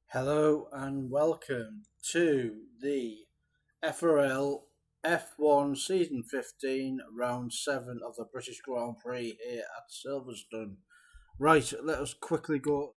Hello and welcome to the FRL F1 Season 15 Round 7 of the British Grand Prix here at Silverstone. Right, let us quickly go.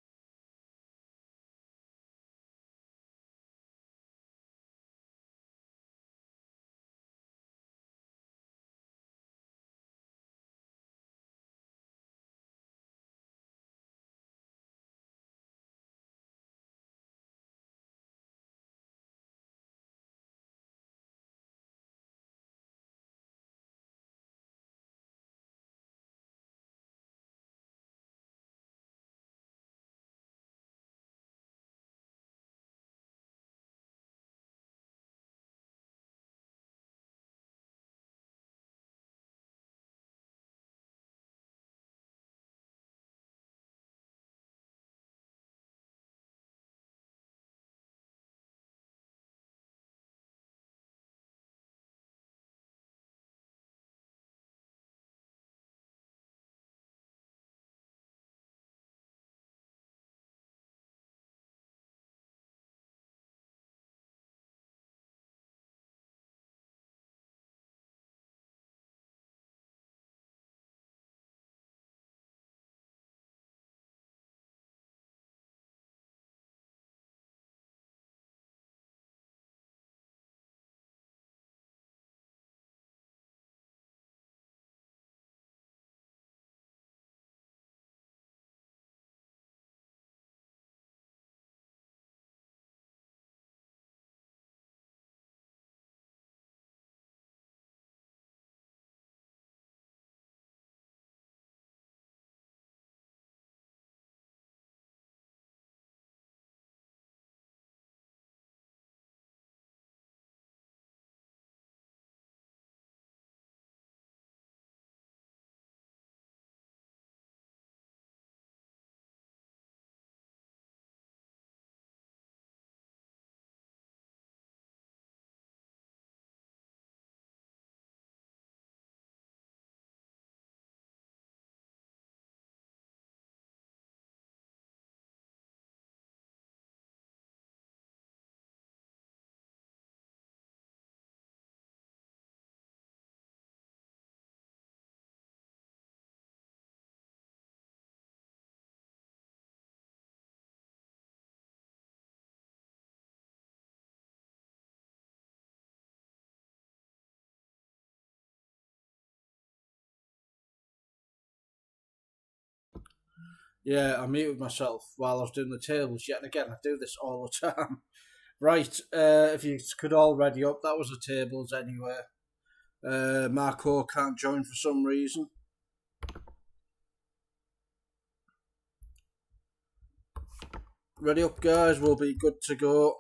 Yeah, I muted myself while I was doing the tables. Yet again, I do this all the time. Right, if you could all ready up, that was the tables anyway. Marco can't join for some reason. Ready up, guys, we'll be good to go.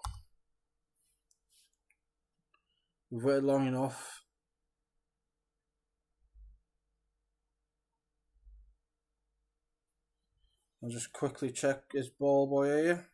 We've waited long enough. I'll just quickly check his ball boy here.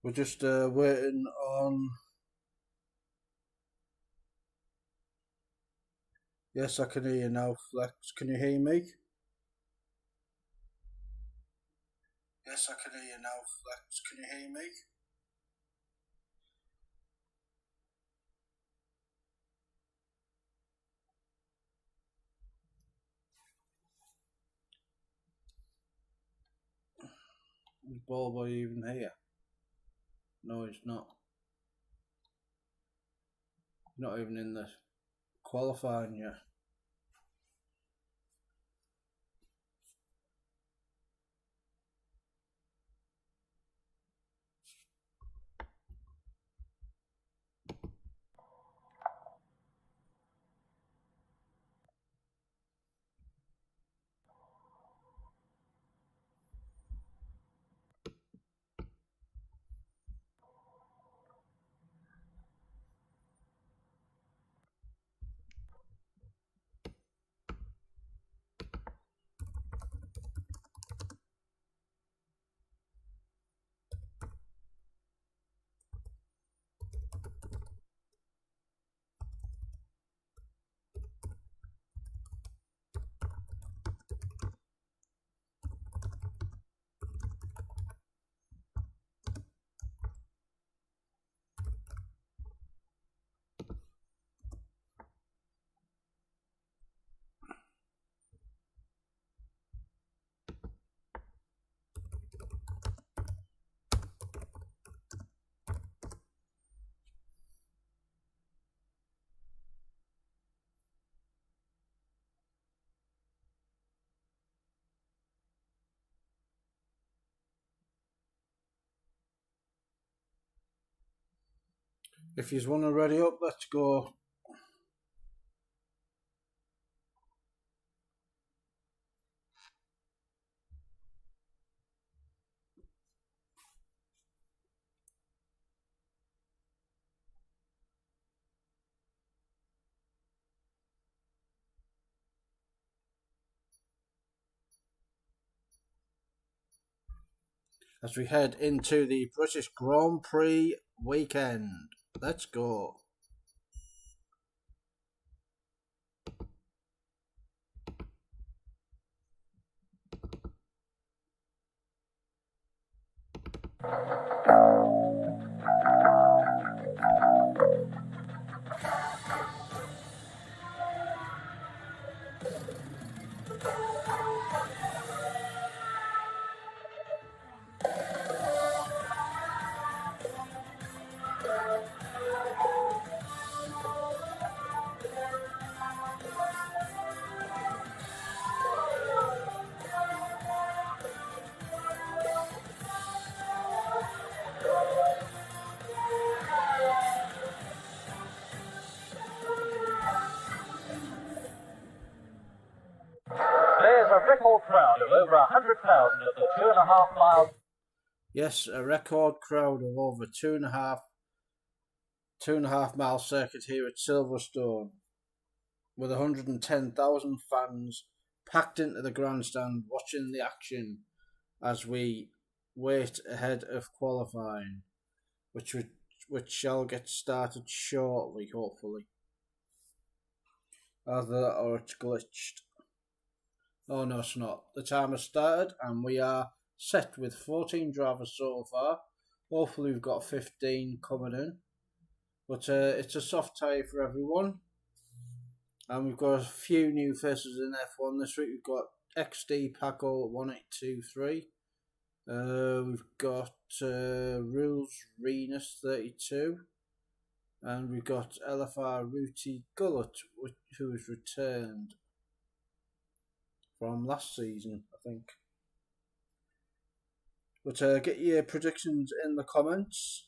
We're just waiting on. Yes, I can hear you now, Flex. Can you hear me? Yes, I can hear you now, Flex. Can you hear me? Is Ball Boy even here? No, he's not. He's not even in the qualifying yet. If you want to ready up, let's go. As we head into the British Grand Prix weekend. Let's go. There's a record crowd of over 100,000 at the 2.5 mile. Yes, a record crowd of over 2.5 mile circuit here at Silverstone, with 110,000 fans packed into the grandstand watching the action as we wait ahead of qualifying, which shall get started shortly, hopefully. Either that or it's glitched. Oh no, it's not. The time has started and we are set with 14 drivers so far. Hopefully we've got 15 coming in. But it's a soft tyre for everyone. And we've got a few new faces in F1 this week. We've got XD Paco 1823. We've got Rules Renus 32. And we've got LFR Ruti Gullet, who has returned from last season, I think. But get your predictions in the comments.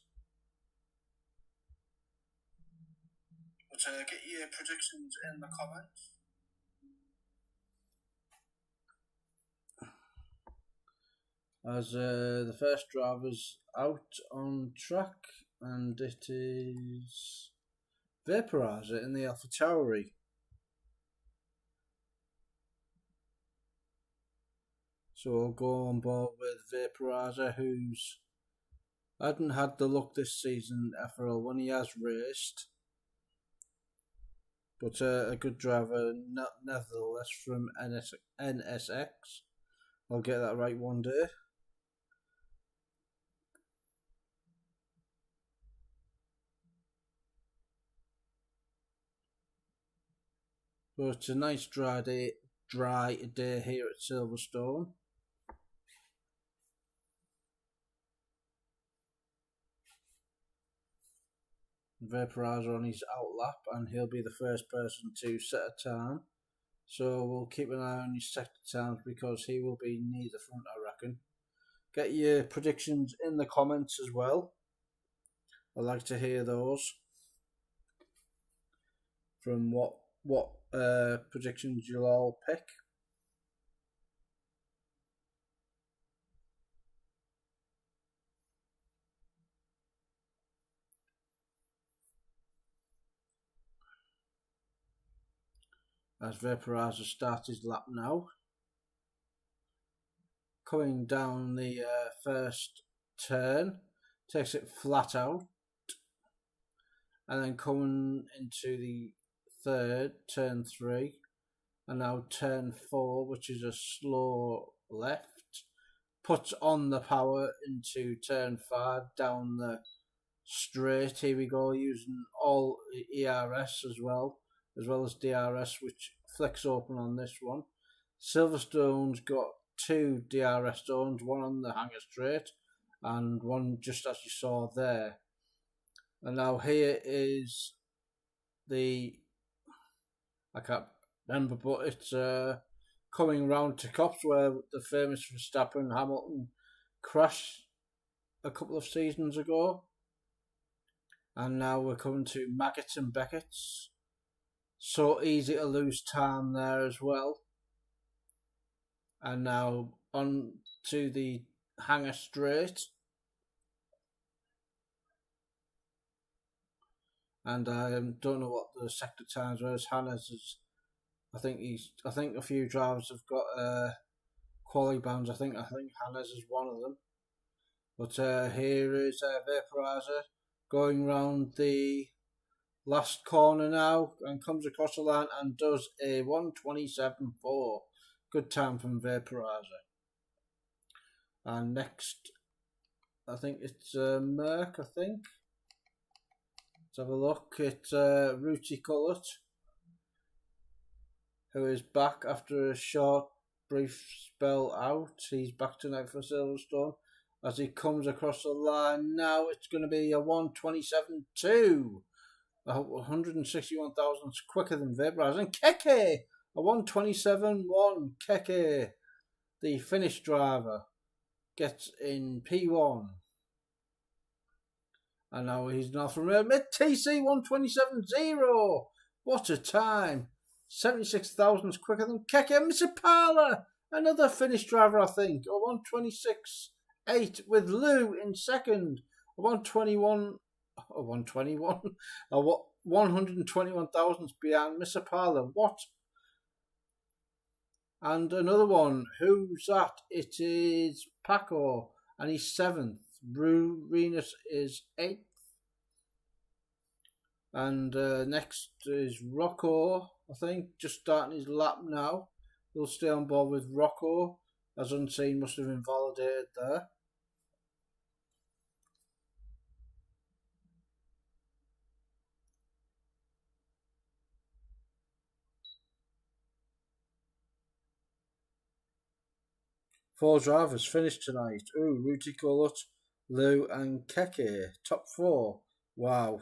As the first driver's out on track, and it is Vaporizer in the AlphaTauri. So we'll go on board with Vaporizer, who's I hadn't had the luck this season, FRL, when he has raced. But a good driver, nevertheless, from NSX. I'll get that right one day. But it's a nice dry day here at Silverstone. Vaporizer on his outlap, and he'll be the first person to set a time. So we'll keep an eye on his sector times because he will be near the front, I reckon. Get your predictions in the comments as well. I'd like to hear those from what predictions you'll all pick. As Vaporizer starts his lap now. Coming down the first turn, takes it flat out. And then coming into the third, turn 3. And now turn 4, which is a slow left. Puts on the power into turn 5, down the straight. Here we go, using all ERS as well as DRS, which flicks open on this one. Silverstone's got 2 DRS zones, one on the hanger straight and one just as you saw there. And now here is the, I can't remember, but it's coming round to Cops where the famous Verstappen Hamilton crashed a couple of seasons ago. And now we're coming to Maggots and Beckett's. So easy to lose time there as well. And now on to the hanger straight. And I don't know what the sector times were. Hannes is, I think a few drivers have got quali bands. I think Hannes is one of them. But here is Vaporizer going round the last corner now and comes across the line and does a 1:27.4. Good time from Vaporizer. And next, I think it's Merck, I think. Let's have a look. It's Rooty Cullet, who is back after a short, brief spell out. He's back tonight for Silverstone. As he comes across the line now, it's going to be a 1:27.2. 161 thousandths quicker than Vaporizer. And Keke, a 1:27.1. Keke, the Finnish driver, gets in P1. And now he's not from mid TC 1:27.0. What a time! 76 thousandths quicker than Keke. Misipala, another Finnish driver, I think. A 1:26.8 with Lou in second. A 1:21. A 1:21. A 121 thousandths behind Misipala. What? And another one. Who's that? It is Paco, and he's 7th. Renus is 8th. And next is Rocco, I think, just starting his lap now. He'll stay on board with Rocco, as Unseen must have invalidated there. Four drivers finished tonight. Ooh, Rooty Cullet, Lou and Keke. Top 4. Wow.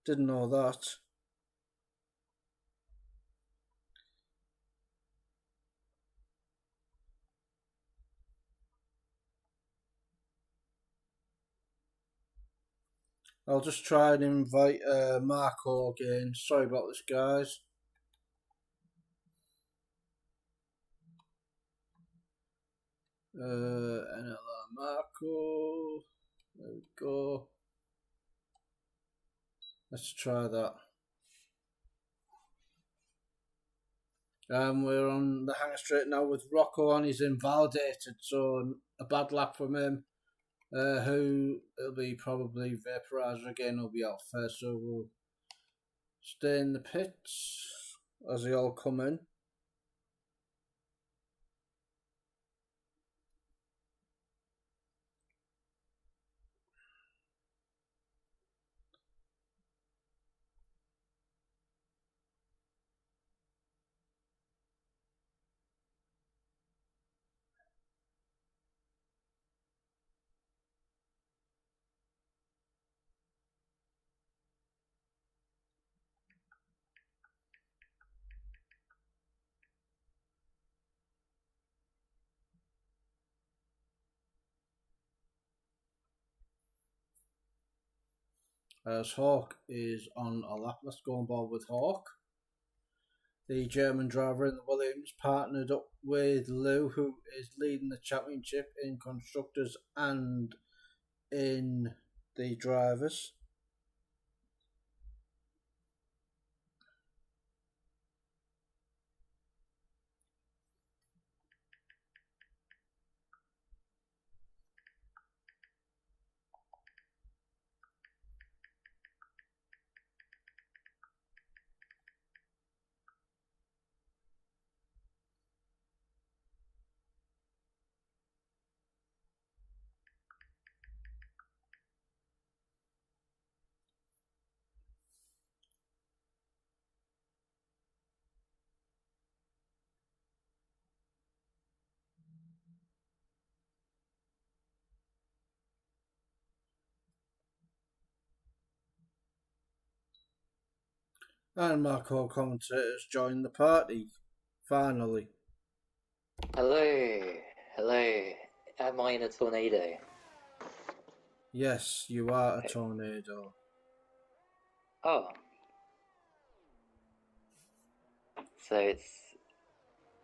Didn't know that. I'll just try and invite Marco again. Sorry about this, guys. NLR Marco. There we go. Let's try that. We're on the hanger straight now with Rocco, and he's invalidated, so a bad lap from him. Who it'll be probably Vaporizer again. Will be out first, so we'll stay in the pits as they all come in. As Hawk is on a lap, let's go on board with Hawk. The German driver in the Williams partnered up with Lou, who is leading the championship in constructors and in the drivers. And my co-commentators joined the party, finally. Hello, hello. Am I in a tornado? Yes, you are a tornado. Oh. So it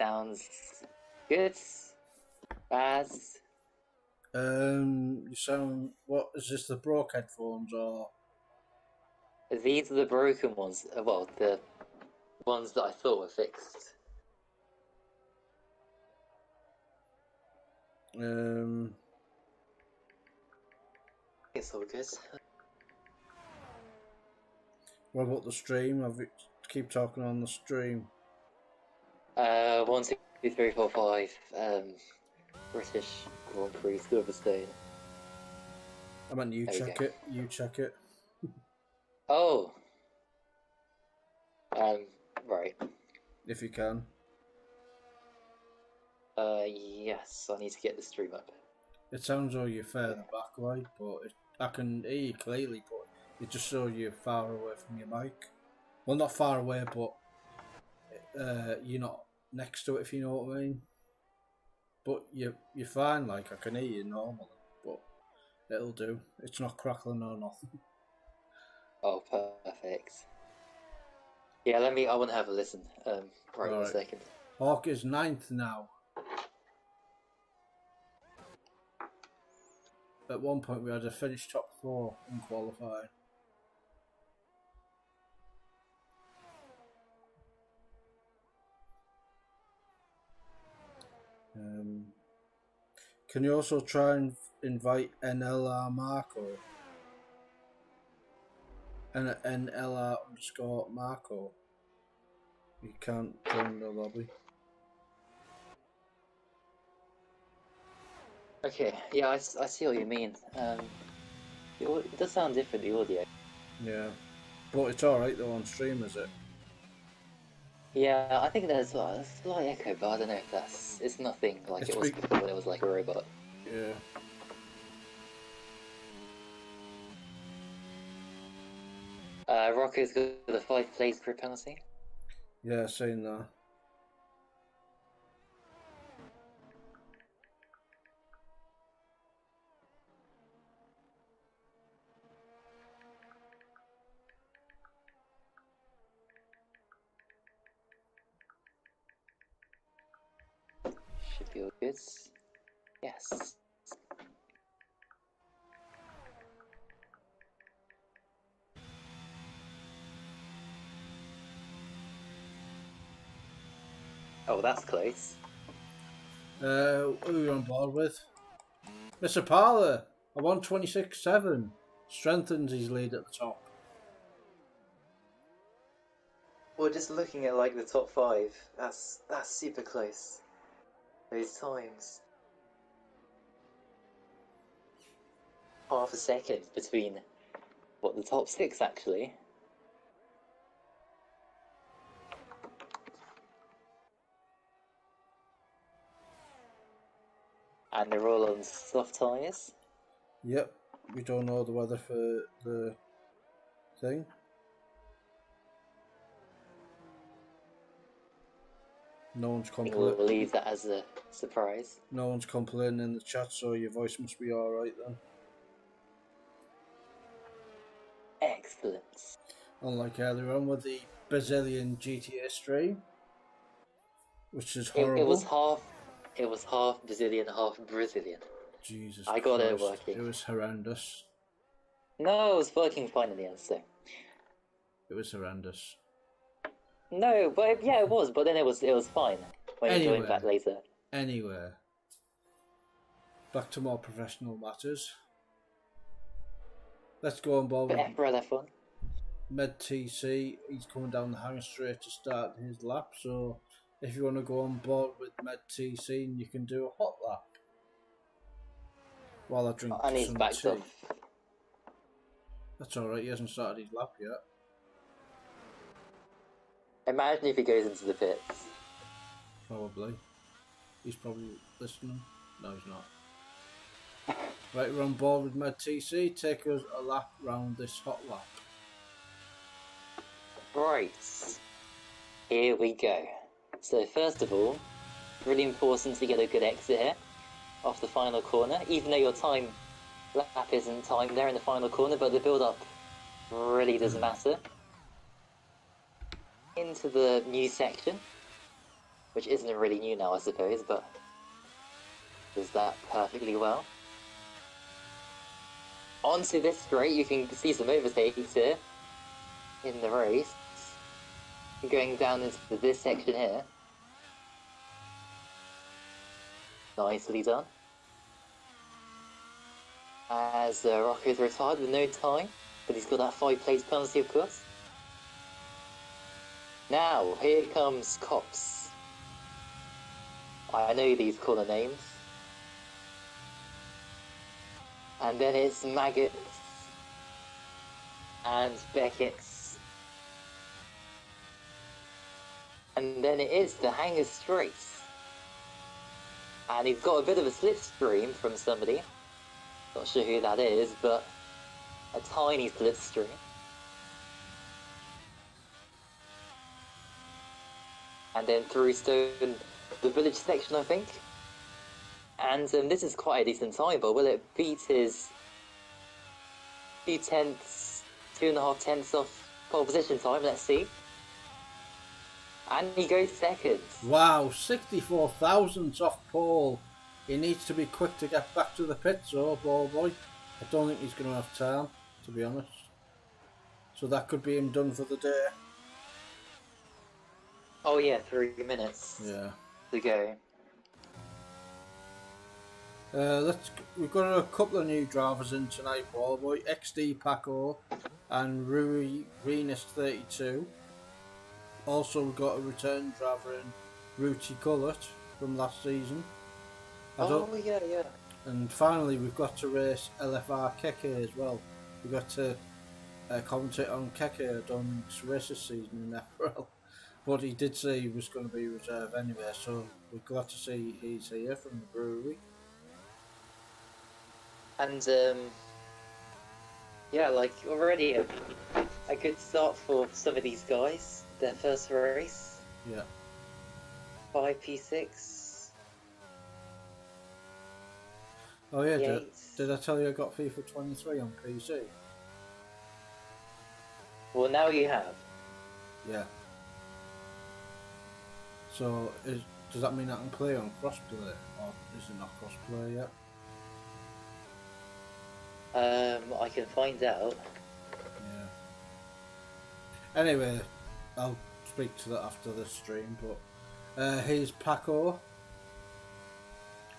sounds good, bad. You sound, what, is this the broke headphones or? These are the broken ones. Well, the ones that I thought were fixed. It's all good. What about the stream? Keep talking on the stream. 1, 2, 3, 4, 5. British Grand Prix Silverstone. I meant you check it. You check it. Oh. Right. If you can. Yes. I need to get the stream up. It sounds like you're further back, right? But I can hear you clearly, but it just shows you're far away from your mic. Well, not far away, but you're not next to it, if you know what I mean. But you're fine, like, I can hear you normally, but it'll do. It's not crackling or nothing. Oh, perfect. Yeah, I want to have a listen. Right, 1 second. Hawk is 9th now. At one point we had a finished top 4 in qualifying. Can you also try and invite NLR Marco? NLR Marco. You can't join the lobby. Okay, yeah, I see what you mean. It does sound different, the audio. Yeah, but it's alright though on stream, is it? Yeah, I think there's a slight echo, but I don't know if it's nothing like it was before when it was like a robot. Yeah. Rocco's got the 5 plays grid penalty. Yeah, saying that. Should be all good. Yes. Oh, that's close. Who are you on board with? Mr. Parler! A 1:26.7 strengthens his lead at the top. We're just looking at like the top 5. That's super close. Those times. Half a second between the top 6 actually. And they're all on soft tyres. Yep, we don't know the weather for the thing. No one's complaining. We'll leave that as a surprise. No one's complaining in the chat, so your voice must be alright then. Excellent. Unlike earlier on with the Brazilian GTA stream, which is horrible. It was half Brazilian, half Brazilian. Jesus I got Christ, it working. It was horrendous. No, it was working fine in the end, so. It was horrendous. No, but yeah, it was. But then it was fine when you joined back later. Anyway, back to more professional matters. Let's go on board with FRL F1. Med TC. He's coming down the hang straight to start his lap. So if you want to go on board with Med TC, you can do a hot lap while I drink and he's some backed tea. up. That's alright. He hasn't started his lap yet. Imagine if he goes into the pits. Probably. He's probably listening. No, he's not. Right, we're on board with Med TC. Take us a lap round this hot lap. Right. Here we go. So first of all, really important to get a good exit here off the final corner, even though your time lap isn't timed there in the final corner, but the build-up really doesn't matter. Into the new section, which isn't really new now, I suppose, but does that perfectly well. Onto this straight, you can see some overtakes here in the race. Going down into this section here. Nicely done. As Rocco's retired with no time, but he's got that 5 place penalty, of course. Now, here comes Cops. I know these corner names. And then it's Maggots and Beckett's. And then it is the Hanger Straights. And he's got a bit of a slipstream from somebody. Not sure who that is, but a tiny slipstream. And then through Stone, the village section, I think. And this is quite a decent time, but will it beat his 2.5 tenths off pole position time? Let's see. And he goes second. Wow, 64 thousandths off pole. He needs to be quick to get back to the pits, oh boy. I don't think he's going to have time, to be honest. So that could be him done for the day. Oh yeah, 3 minutes. Yeah. To go. We've got a couple of new drivers in tonight, boy. XD Paco and Rui Renus 32. Also, we've got a return driver in Ruti Gullett from last season. Yeah. And finally, we've got to race LFR Keke as well. We've got to commentate on Keke done race this season in FRL. But he did say he was going to be reserve anyway, so we're glad to see he's here from the brewery. And yeah, like already a good start for some of these guys. Their first race. Yeah. 5 P6. Oh yeah, did I tell you I got FIFA 23 on PC? Well, now you have. Yeah. So, does that mean I can play on crossplay, or is it not crossplay yet? I can find out. Yeah. Anyway, I'll speak to that after the stream, but here's Paco.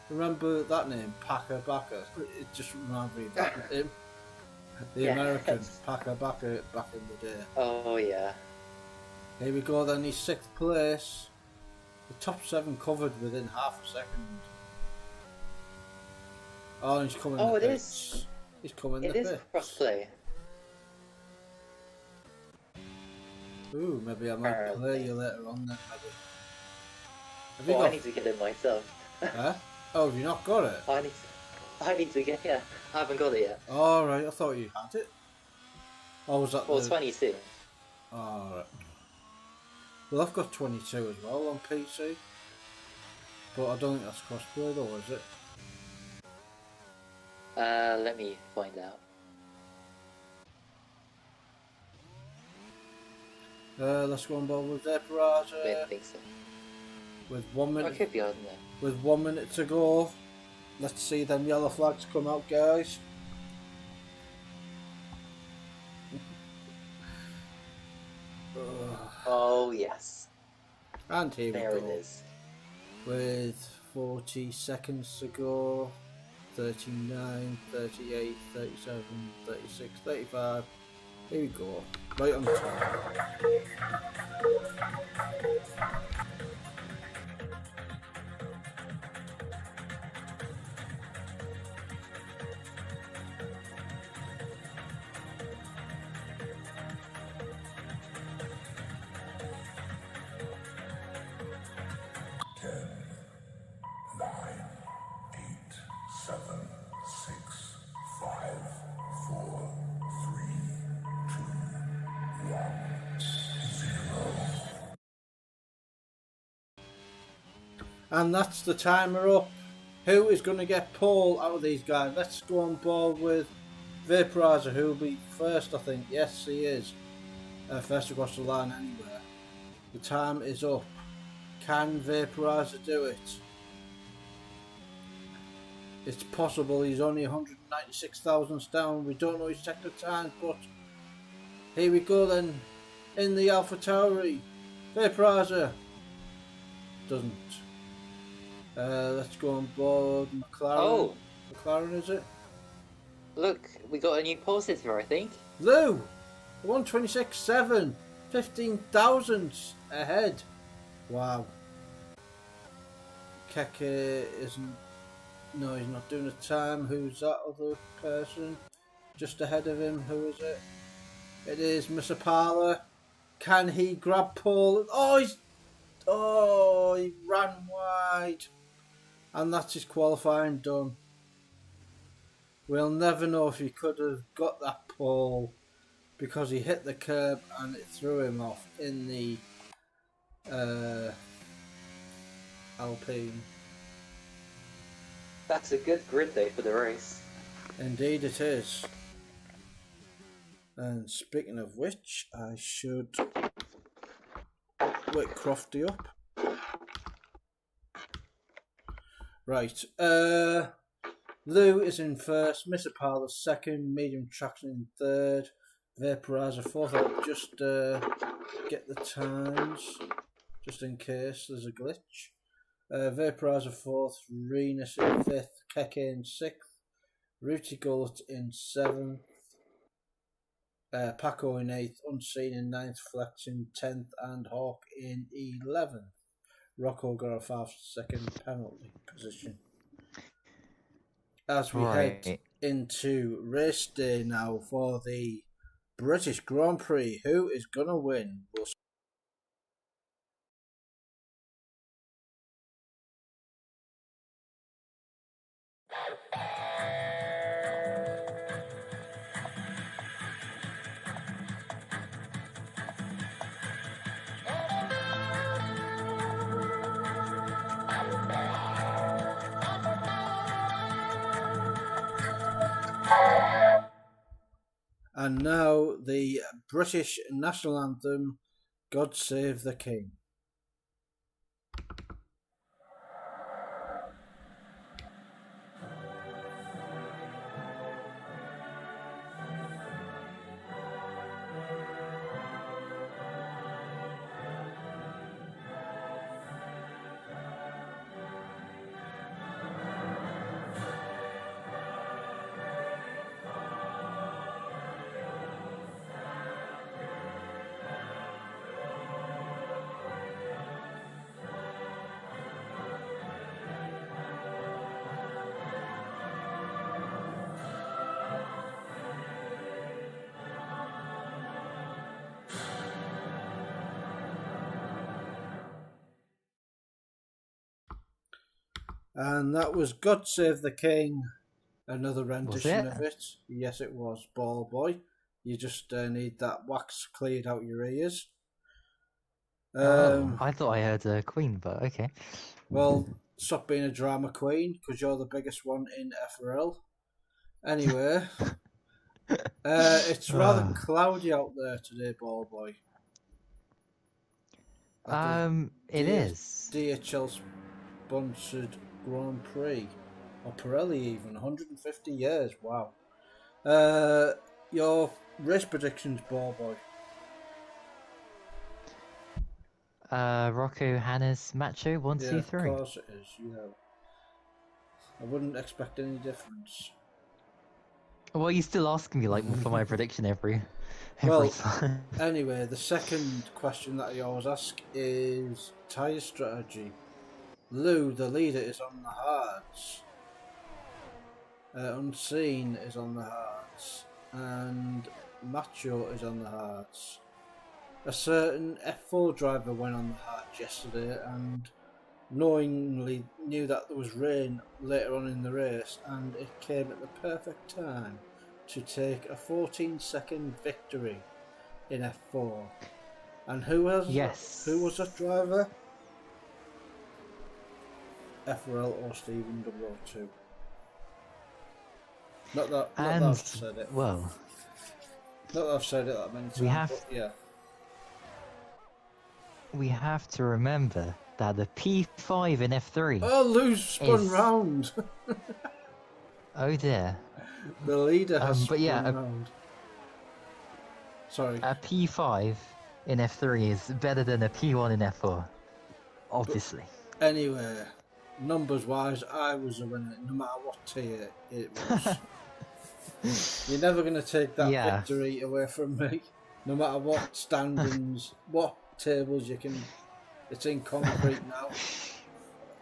Remember that name, Packer Backer? It just reminded me of that him. The Yes. American Packer Backer back in the day. Oh yeah. Here we go then, he's 6th place. The top 7 covered within half a second. Oh, he's coming Oh, the it pits. is. He's coming It the is pits. crossplay. Ooh, maybe I might play you later on then, maybe. Have you Oh, got... I need to get it myself. Huh? Oh, have you not got it? I need to get. Yeah, I haven't got it yet. Alright, I thought you had it. Oh, was that Well, the... 22. Alright. Well, I've got 22 as well on PC. But I don't think that's crossplay though, is it? Let me find out. Let's go on board with I Vaporizer. don't think so. With 1 Oh, minute... it could be on there. With 1 minute to go. Let's see them yellow flags come out, guys. Oh yes. And here There we it go. is. With 40 seconds to go. 39, 38, 37, 36, 35. Here we go. Right on the top. And that's the timer up. Who is going to get pole out of these guys? Let's go on board with Vaporizer, who will be first, I think. Yes, he is. First across the line anywhere. The time is up. Can Vaporizer do it? It's possible. He's only 196 thousandths down. We don't know his technical times, but here we go then. In the Alpha Tauri. Vaporizer doesn't. Let's go on board McLaren. Oh! McLaren, is it? Look, we got a new pole sitter, I think. Lou! 126.7. 15 thousandths ahead. Wow. Keke isn't... No, he's not doing a time. Who's that other person? Just ahead of him. Who is it? It is Mr. Parler. Can he grab pole? Oh, he ran wide. And that's his qualifying done. We'll never know if he could have got that pole because he hit the curb and it threw him off in the Alpine. That's a good grid day for the race. Indeed it is. And speaking of which, I should wake Crofty up. Right, Lou is in first, Mr. Parler second, Medium Traction in third, Vaporizer fourth. I'll just get the times, just in case there's a glitch. Vaporizer fourth, Renus in fifth, Keke in sixth, Rooty Gullet in seventh, Paco in eighth, Unseen in ninth, Flex in 10th, and Hawk in 11th. Rocco got a 5-second penalty position. As we head into race day now for the British Grand Prix, who is going to win? We'll And now the British national anthem, God Save the King. And that was God Save the King, another rendition it? of it. Yes, it was, Ball Boy. You just need that wax cleared out your ears. I thought I heard Queen, but okay. Well, stop being a drama queen, because you're the biggest one in FRL. Anyway, it's rather cloudy out there today, Ball Boy. It is. DHL sponsored Grand Prix, or Pirelli even, 150 years, wow. Your race predictions, Ball Boy. Rocco, Hannah's Macho, 1, 2, 3. Of course it is, yeah. I wouldn't expect any difference. Well, you're still asking me like for my prediction every Well, time. anyway, the second question that I always ask is tyre strategy. Lou, the leader, is on the hards. Unseen is on the hards. And Macho is on the hards. A certain F4 driver went on the hards yesterday and knowingly knew that there was rain later on in the race, and it came at the perfect time to take a 14-second victory in F4. And who was that driver? FRL or Stephen 002. Not that I've said it. Well, not that I've said it that many times. But yeah. We have to remember that the P5 in F3. Oh, Lou's spun round. Oh dear. The leader has but yeah, spun round. Sorry. A P5 in F3 is better than a P1 in F4. Obviously. But anyway, numbers wise, I was a winner no matter what tier it was. You're never going to take that victory away from me. No matter what standings, what tables you can. It's in concrete now.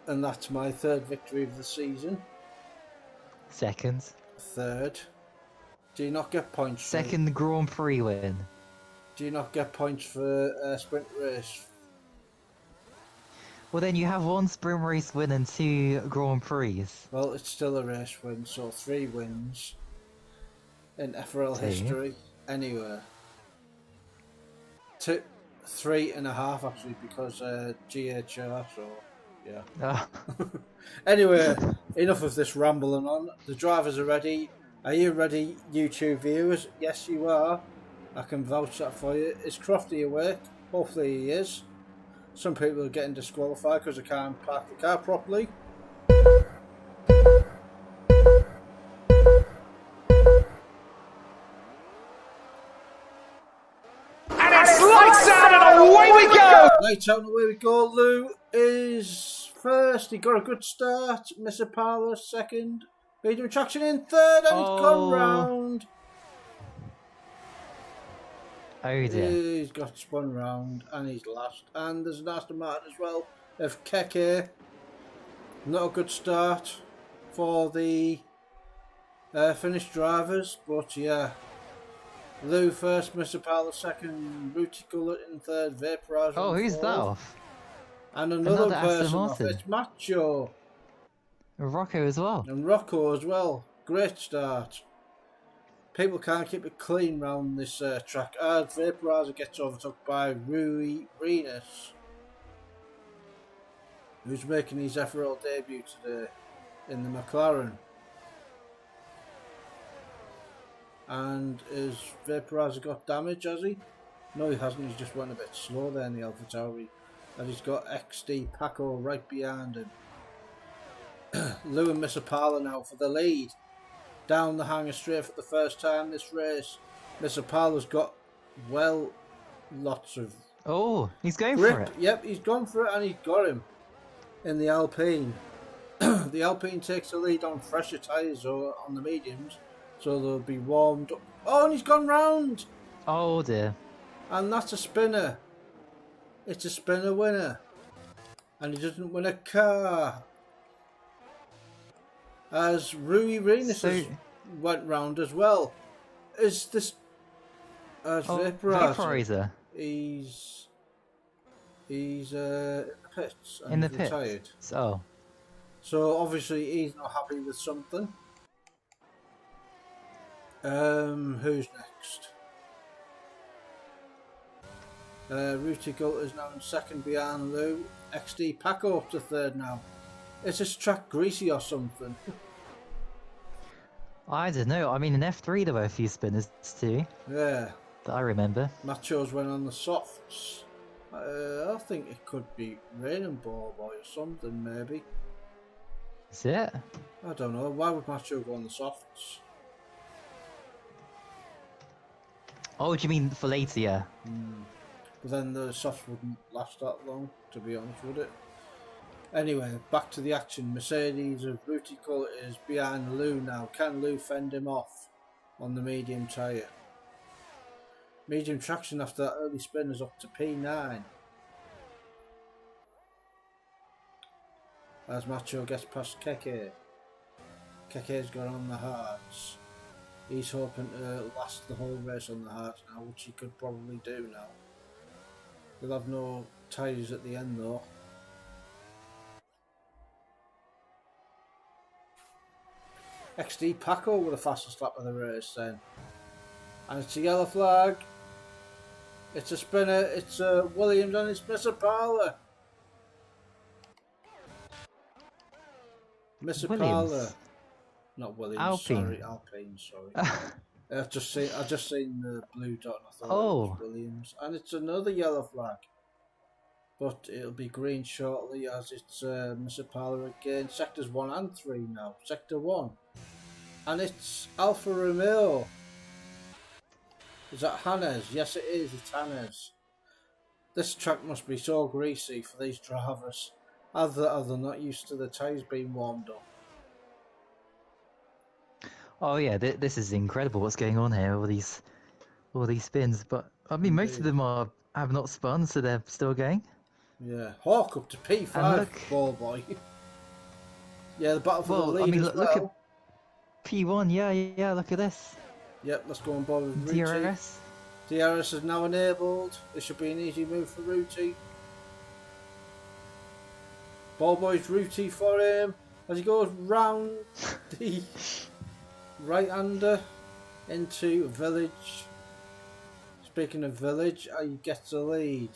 And that's my third victory of the season. Second. Third. Do you not get points? Second Grand Prix win. Do you not get points for a sprint race? Well, then you have 1 sprint race win and 2 Grand Prix. Well, it's still a race win, so 3 wins in FRL history. Anyway, 3.5 actually, because GHR. So yeah. Anyway, enough of this rambling on. The drivers are ready. Are you ready, YouTube viewers? Yes, you are. I can vouch that for you. Is Crofty awake? Hopefully he is. Some people are getting disqualified because they can't park the car properly. And it's lights out and away we go! Lights out and away we go. Lou is first. He got a good start. Mr. Parler second. Medium traction in third, and he's gone round. Oh dear. He's got spun round and he's last. And there's an Aston Martin as well of Keke. Not a good start for the finished drivers, but yeah. Lou first, Mr. Powell second, Rooty Gullet in third, Vaporizer. Oh, who's that off? And another person Aston off. Martin. It's Macho. And Rocco as well. And Rocco as well. Great start. People can't keep it clean round this track. As Vaporizer gets overtook by Rui Renus, who's making his FRL debut today in the McLaren. And has Vaporizer got damage, has he? No, he hasn't. He's just went a bit slow there in the AlphaTauri. And he's got XD Paco right behind him. Lou and Mr. Parler now for the lead. Down the hanger straight for the first time this race. Mr. Parler's got, well, lots of... Oh, he's going grip. for it. Yep, he's gone for it and he's got him in the Alpine. The Alpine takes the lead on fresher tyres or on the mediums. So they'll be warmed up. Oh, and he's gone round! Oh dear. And that's a spinner. It's a spinner winner. And he doesn't win a car. As Rui Renus went round as well. Is this... Vaporizer. He's in the pits. And In the retired. pits. Oh. So obviously he's not happy with something. Who's next? Rooty Gull is now in second behind Lou. XD Paco up to third now. Is this track greasy or something? I don't know. I mean, in F3 there were a few spinners too Yeah. that I remember. Machos went on the softs. I think it could be raining ball boy or something maybe. Is it? I don't know. Why would Macho go on the softs? Oh, do you mean for later? Yeah. But then the softs wouldn't last that long, to be honest with it. Anyway, back to the action. Mercedes of Rooty Cull is behind Lou now. Can Lou fend him off on the medium tyre? Medium traction after that early spin is up to P9. As Macho gets past Keke. Keke's got on the hards. He's hoping to last the whole race on the hards now, which he could probably do now. He'll have no tyres at the end though. XD Paco with the fastest lap of the race then. And it's a yellow flag. It's a spinner, it's a Williams and it's Mr. Parler. Mr. Parler. Not Williams, Alpine. sorry, Alpine, sorry. I've just seen the blue dot and I thought it was Williams. And it's another yellow flag. But it'll be green shortly as it's Mr. Parler again. Sectors 1 and 3 now. Sector 1. And it's Alfa Romeo. Is that Hannes? Yes it is, it's Hannes. This track must be so greasy for these drivers. Are they not used to the tyres being warmed up? Oh yeah, this is incredible. What's going on here? All these spins, but I mean, most of them have not spun, so they're still going. Yeah, Hawk up to P5, ball boy. Yeah, the battle for the lead. I mean, look at P1. Yeah. Look at this. Yep, let's go on board with Rooty. DRS. DRS is now enabled. This should be an easy move for Rooty. Ball boy's Rooty for him as he goes round the right-hander into Village. Speaking of Village, he gets the lead.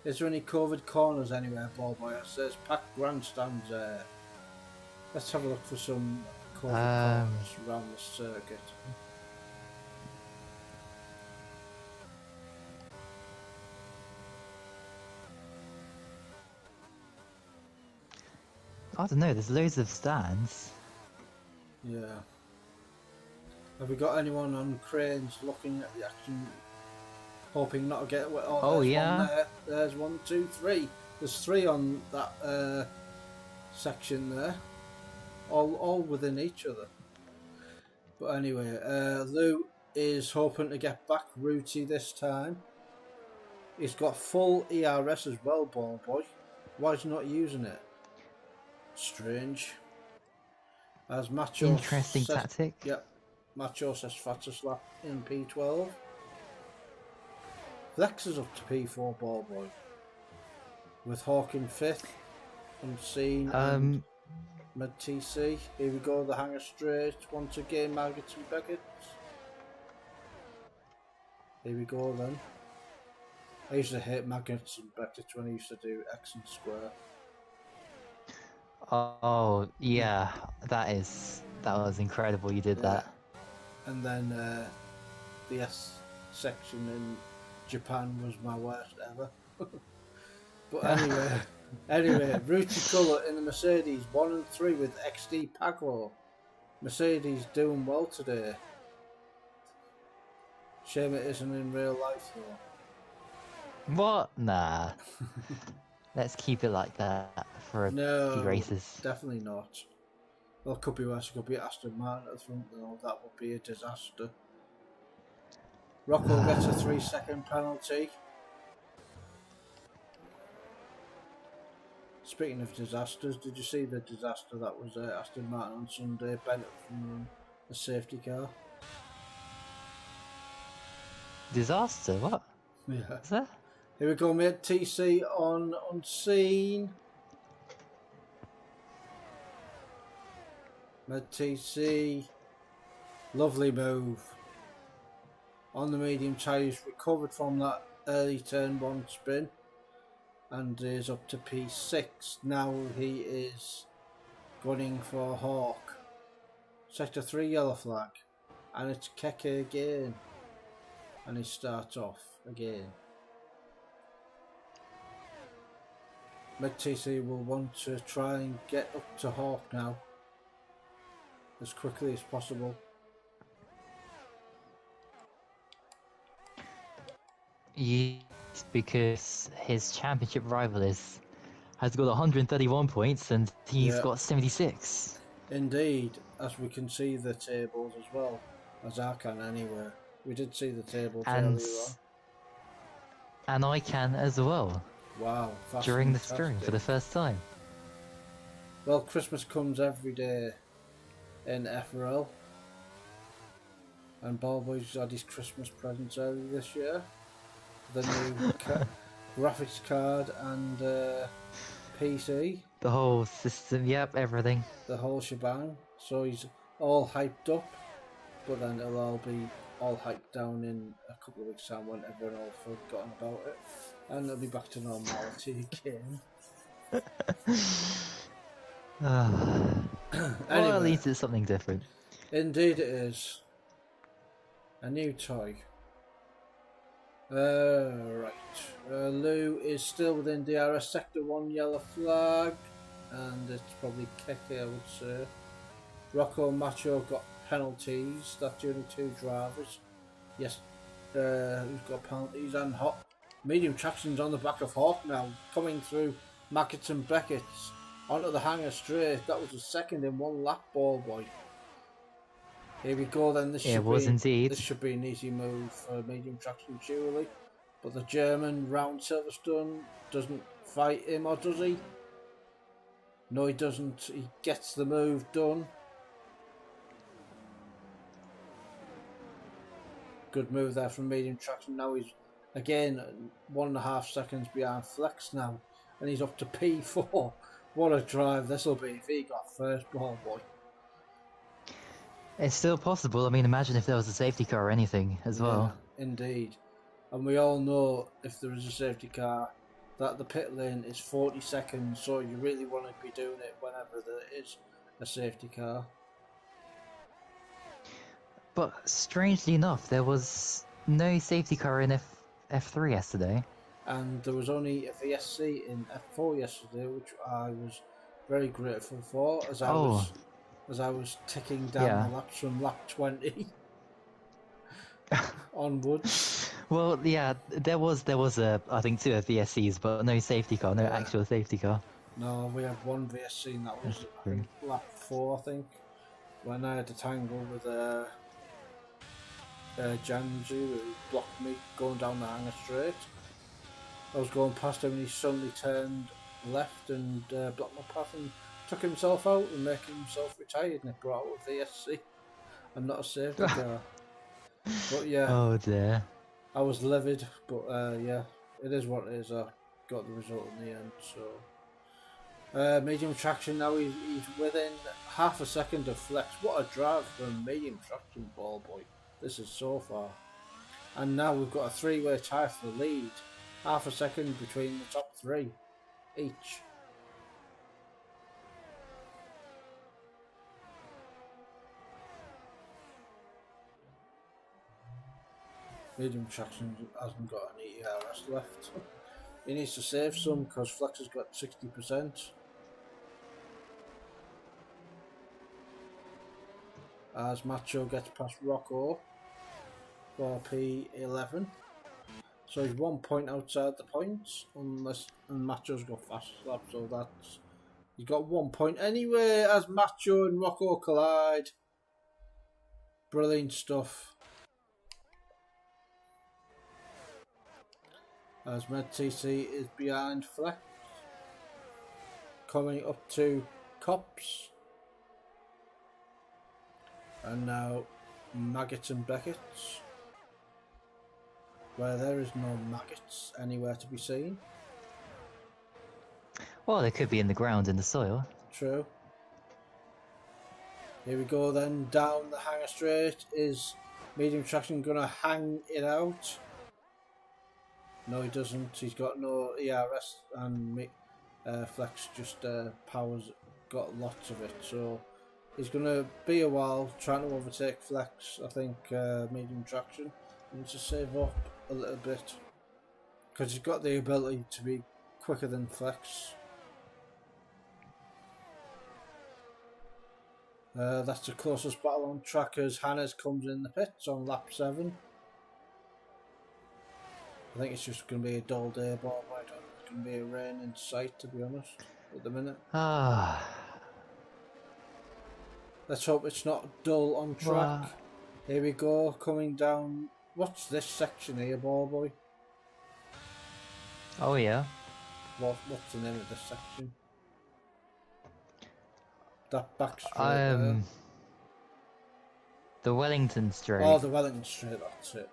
Is there any covered corners anywhere, ball boy? It says packed grandstands there. Let's have a look for some covered corners around the circuit. I don't know, there's loads of stands. Yeah. Have we got anyone on cranes looking at the action, hoping not to get wet? Oh yeah. One there. There's 1, 2, 3. There's 3 on that section there. All within each other. But anyway, Lou is hoping to get back Rooty this time. He's got full ERS as well, ball boy. Why is he not using it? Strange. As Macho interesting tactic. Yep. Macho says fastest lap in P12. Flex is up to P4, ball boy. With Hawk in 5th. Unseen and Mid TC. Here we go, the hanger straight. Once again, Maggots and Beckett. Here we go then. I used to hate Maggots and Beckett when I used to do X and square. Oh yeah, that was incredible. You did that. And then the S section in Japan was my worst ever. But anyway, Rooty Colour in the Mercedes 1 and 3 with XD Paco. Mercedes doing well today. Shame it isn't in real life though. What? Nah. Let's keep it like that for a few races. Definitely not. Well, it could be worse. It could be Aston Martin at the front though. That would be a disaster. Rocco gets a 3-second penalty. Speaking of disasters, did you see the disaster that was Aston Martin on Sunday? Bennett from a safety car. Disaster? What? Yeah. Is that? Here we go, mate. TC on unseen. TC, lovely move. On the medium tyres, recovered from that early turn 1 spin and is up to P6. Now he is gunning for Hawk. Sector 3 yellow flag, and it's Keke again, and he starts off again. Mid-TC will want to try and get up to Hawk now as quickly as possible. Yes, because his championship rival has got 131 points and he's got 76. Indeed, as we can see the tables as well, as I can anyway. We did see the tables earlier on. And I can as well. Wow, during the stream for the first time. Well, Christmas comes every day in FRL, and Ballboy's had his Christmas presents early this year. The new graphics card and PC. The whole system, yep, everything. The whole shebang. So he's all hyped up, but then it'll all be all hyped down in a couple of weeks' time when everyone all forgotten about it. And it'll be back to normality again. Well, Anyway, at least it's something different. Indeed it is. A new toy. Right. Lou is still within DRS Sector 1 yellow flag. And it's probably Keke, I would say. Rocco and Macho got penalties. That's the only 2 drivers. Yes. Who's got penalties? And Hot. Medium traction's on the back of Hawk now. Coming through Mackett and Beckett's. Onto the hanger straight. That was a second in 1 lap, Ballboy. Here we go then. This should be an easy move for medium traction, surely. But the German round Silverstone doesn't fight him, or does he? No, he doesn't. He gets the move done. Good move there from medium traction. Now he's again 1.5 seconds behind Flex now, and he's up to P4. What a drive this will be if he got first, Ballboy. It's still possible. I mean, imagine if there was a safety car or anything as well. Indeed. And we all know if there is a safety car that the pit lane is 40 seconds, so you really want to be doing it whenever there is a safety car. But strangely enough, there was no safety car in F3 yesterday. And there was only a VSC in F4 yesterday, which I was very grateful for, as I was ticking down the laps from lap 20 onwards. Well, yeah, there was I think 2 VSCs, but no safety car, no actual safety car. No, we had 1 VSC, and that was I think, lap 4, I think, when I had to tangle with Janju, who blocked me going down the hanger straight. I was going past him and he suddenly turned left and blocked my path and took himself out and making himself retired, and it brought out a VSC and not a safety car. But yeah, oh dear. I was livid, but yeah, it is what it is. I got the result in the end. So medium traction now, he's within half a second of Flex. What a drive from medium traction, Ballboy. This is so far. And now we've got a 3-way tie for the lead. Half a second between the top 3 each. Medium traction hasn't got any ERS left. He needs to save some because Flex has got 60%. As Macho gets past Rocco for P11. So he's 1 point outside the points, unless Macho's got fast lap, so that's he's got 1 point anyway as Macho and Rocco collide. Brilliant stuff. As MedTC is behind Flex, coming up to Cops, and now Maggots and Beckett's, where there is no maggots anywhere to be seen. Well, they could be in the ground, in the soil. True. Here we go then, down the hanger straight. Is medium traction going to hang it out? No, he doesn't. He's got no ERS, and Flex just power's got lots of it. So he's going to be a while trying to overtake Flex. I think medium traction. He needs to save up a little bit because he's got the ability to be quicker than Flex. That's the closest battle on track as Hannes comes in the pits on lap 7. I think it's just going to be a dull day, Bob. I don't think it's going to be a rain in sight, to be honest, at the minute. Ah. Let's hope it's not dull on track. Here we go, coming down. What's this section here, ball boy? Oh yeah. What's the name of this section? That back straight there. The Wellington Straight. Oh, the Wellington Straight, that's it.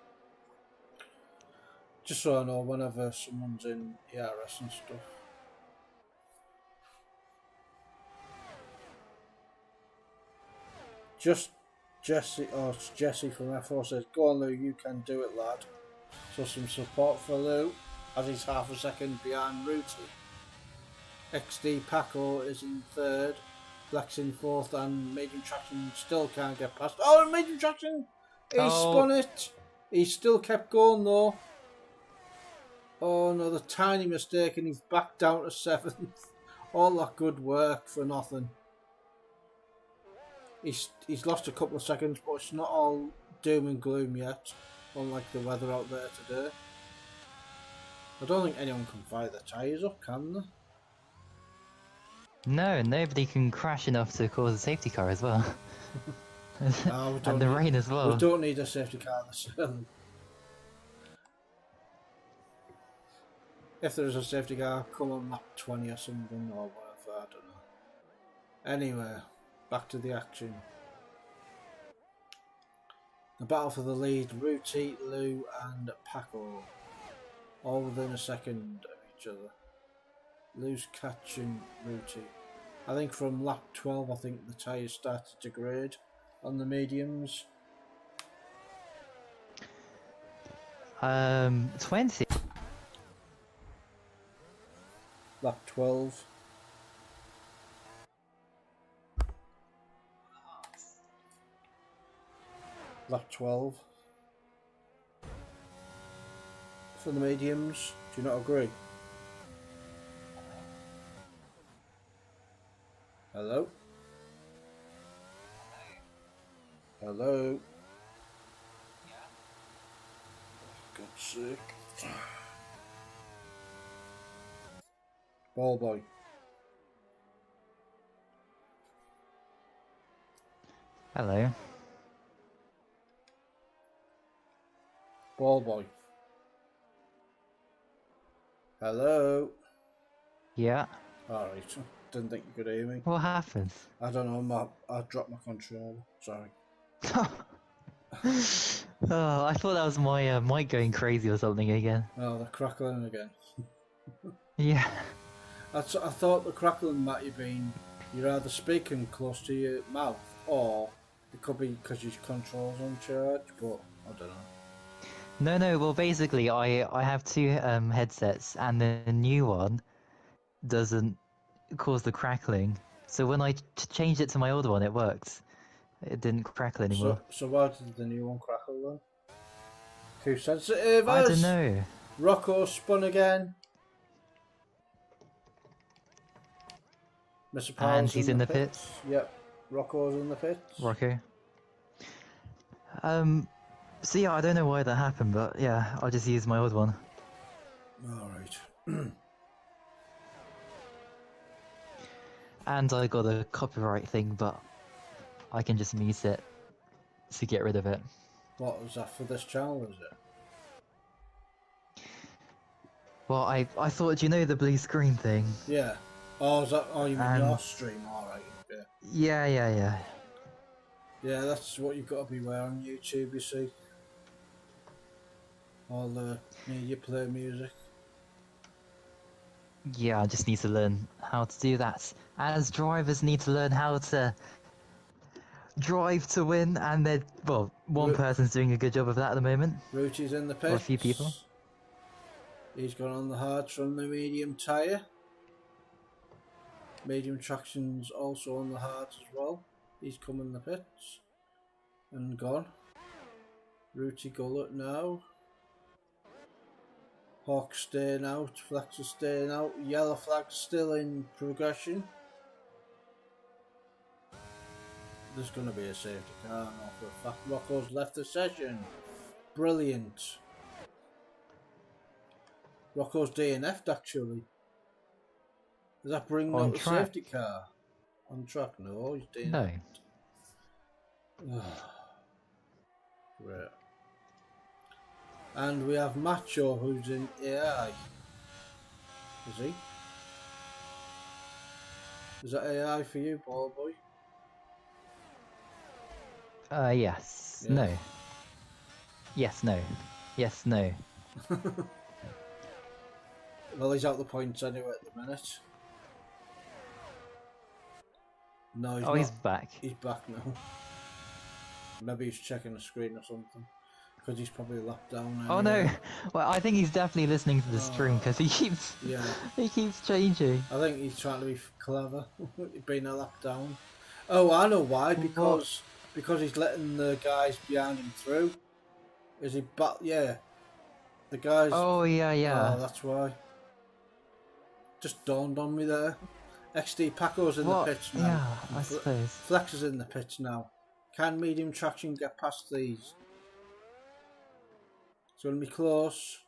Just so I know whenever someone's in ERS and stuff. Just Jesse, it's Jesse from F4 says, "Go on Lou, you can do it, lad." So some support for Lou as he's half a second behind Rooty. XD Paco is in third, Flex in fourth, and medium traction still can't get past. Oh, medium traction! He spun it! He still kept going though. Oh, another tiny mistake and he's back down to 7th. All that good work for nothing. He's lost a couple of seconds, but it's not all doom and gloom yet, unlike the weather out there today. I don't think anyone can fire their tyres up, can they? No, nobody can crash enough to cause a safety car as well. No, and the rain as well. We don't need a safety car this early. If there is a safety car, come on lap 20 or something, or whatever, I don't know. Anyway, back to the action. The battle for the lead, Rooty, Lou and Paco. All within a second of each other. Lou's catching Rooty. I think from lap 12, I think the tyres started to grade on the mediums. 20. Lap 12. Lap 12. For the mediums, do you not agree? Hello? Hello? For God's sake. Ball boy. Hello. Ball boy. Hello? Yeah. Alright, didn't think you could hear me. What happens? I don't know, I dropped my controller. Sorry. Oh, I thought that was my mic going crazy or something again. Oh, they're crackling again. Yeah. I thought the crackling might have been you're either speaking close to your mouth or it could be because your control's on charge, but I don't know. No, well basically I have two headsets and the new one doesn't cause the crackling. So when I changed it to my old one, it works. It didn't crackle anymore. So why did the new one crackle then? Too sensitive. I don't know. Rocco spun again. Mr. Powell's And he's in the pits. Yep, Rocco's in the pits. Rocco. So yeah, I don't know why that happened, but yeah, I'll just use my old one. Alright. And I got a copyright thing, but I can just mute it to get rid of it. What was that for this channel, is it? Well, I thought, do you know the blue screen thing? Yeah. Oh, is that? Oh, you mean your stream? Alright, okay. Yeah. Yeah, that's what you've got to beware on YouTube, you see. All the media play music. Yeah, I just need to learn how to do that. As drivers need to learn how to drive to win, and they're well, one Ru- person's doing a good job of that at the moment, Ruti's in the pits. or a few people. He's gone on the hards from the medium tyre. Medium traction's also on the hards as well. He's come in the pits and gone. Ruti Gullet now. Hawk staying out. Flex is staying out. Yellow flag still in progression. There's going to be a safety car now for a fact. Rocco's left the session. Brilliant. Rocco's DNF'd actually. Does that bring On out the track. safety car? On track? No, he's DNF'd. No. Great. And we have Macho who's in AI. Is he? Is that AI for you, ball boy? Yes. Yeah. No. Yes, no. Yes, no. Well, he's out the points anyway at the minute. No, he's not. He's back. He's back now. Maybe he's checking the screen or something. Because he's probably lapped down anyway. Oh no! Well, I think he's definitely listening to the stream because he keeps he keeps changing. I think he's trying to be clever, being a lap down. Oh, I know why. Because he's letting the guys behind him through. Is he back? Yeah. The guys. Oh yeah. Oh, that's why. Just dawned on me there. XD Paco's in the pits now. Yeah, I suppose. Flex is in the pits now. Can medium traction get past these? It's going to be close.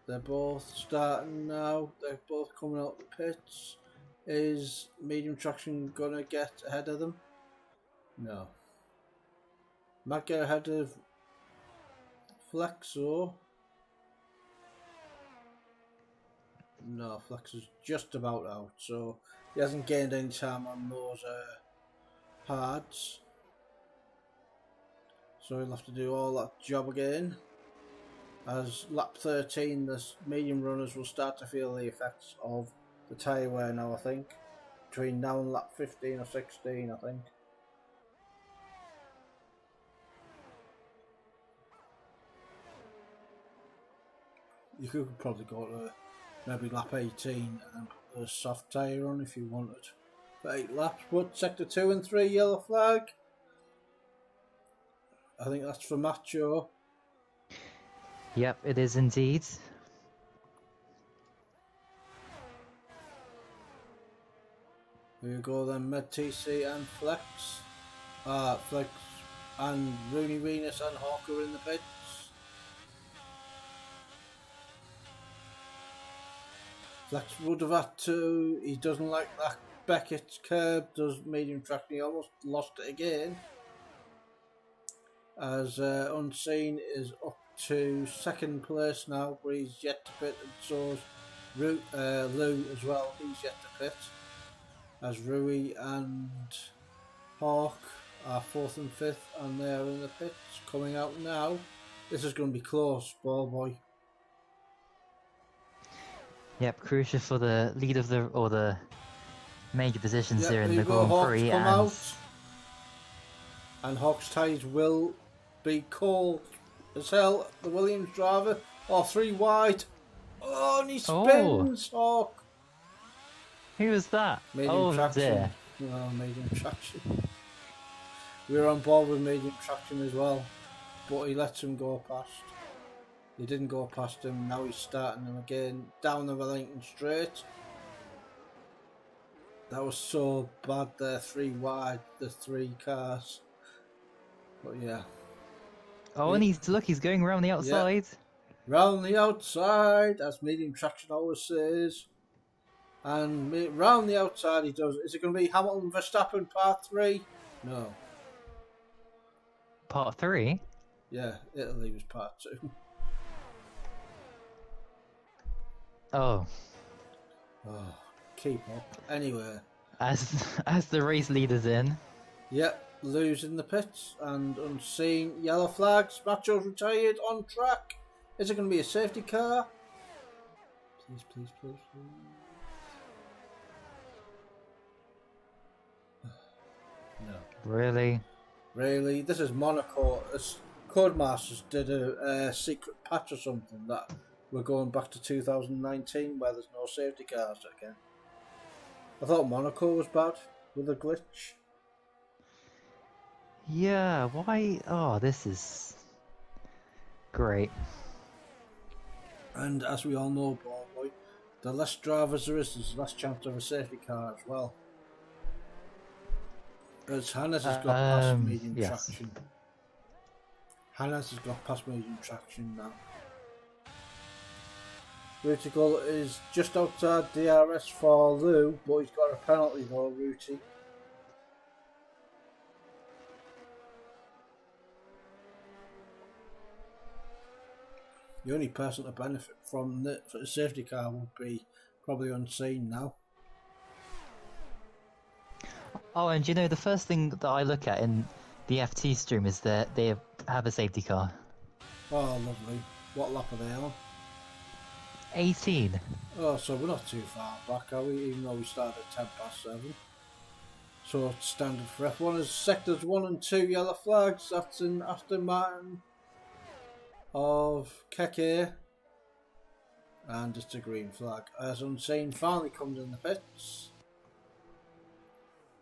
They're both starting now. They're both coming out the pits. Is medium traction going to get ahead of them? No. Might get ahead of Flex or... No, Flex is just about out, so he hasn't gained any time on those hards. So he'll have to do all that job again. As lap 13, the medium runners will start to feel the effects of the tyre wear now, I think. Between now and lap 15 or 16, I think. You could probably go to maybe lap 18 and then put the soft tyre on if you wanted. For 8 laps, but sector 2 and 3 yellow flag. I think that's for Macho. Yep, it is indeed. Here we go then, Med TC and Flex. Flex and Rooney Venus and Hawker in the pits. Flex would have had to. He doesn't like that Beckett's curb, does medium track, and he almost lost it again. As Unseen is up to second place now, but he's yet to pit, and so's Lou as well, he's yet to pit. As Rui and Hawk are 4th and 5th, and they're in the pits, coming out now. This is going to be close, ball boy. Yep, crucial for the lead of the major positions here in the Grand Grand Prix, and Hawk's tyres will be cold as hell. The Williams driver, 3 wide. Oh, and he spins, Hawk. Who was that? Medium traction. Dear. Oh, medium traction. We were on board with medium traction as well, but he lets him go past. He didn't go past him, now he's starting him again down the Wellington Straight. That was so bad there, 3 wide, the 3 cars. But yeah. Oh, and he's going around the outside. Yeah. Round the outside, as medium traction always says. And round the outside he does. Is it going to be Hamilton Verstappen part 3? No. Part 3? Yeah, Italy was part 2. Oh, keep up. Anyway. As the race leader's in. Yep, losing the pits and Unseen. Yellow flags. Macho's retired on track. Is it going to be a safety car? Please, please, please, please. No. Really? Really? This is Monaco. Codemasters did a secret patch or something that we're going back to 2019 where there's no safety cars again. I thought Monaco was bad with a glitch. Yeah, why? Oh, this is great. And as we all know, boy, the less drivers there is, there's less chance of a safety car as well. As Hannes has got past medium Yes. traction. Hannes has got past medium traction now. Rutigal is just outside DRS for Lou, but he's got a penalty though, Ruti. The only person to benefit from the safety car would be probably Unseen now. Oh, and you know, the first thing that I look at in the FT stream is that they have a safety car. Oh, lovely. What lap are they on? 18. Oh, so we're not too far back, are we? Even though we started at 10 past 7. So it's standard for F1 is sectors 1 and 2 yellow flags. That's in Aston Martin of Keke. And it's a green flag. As Unseen finally comes in the pits.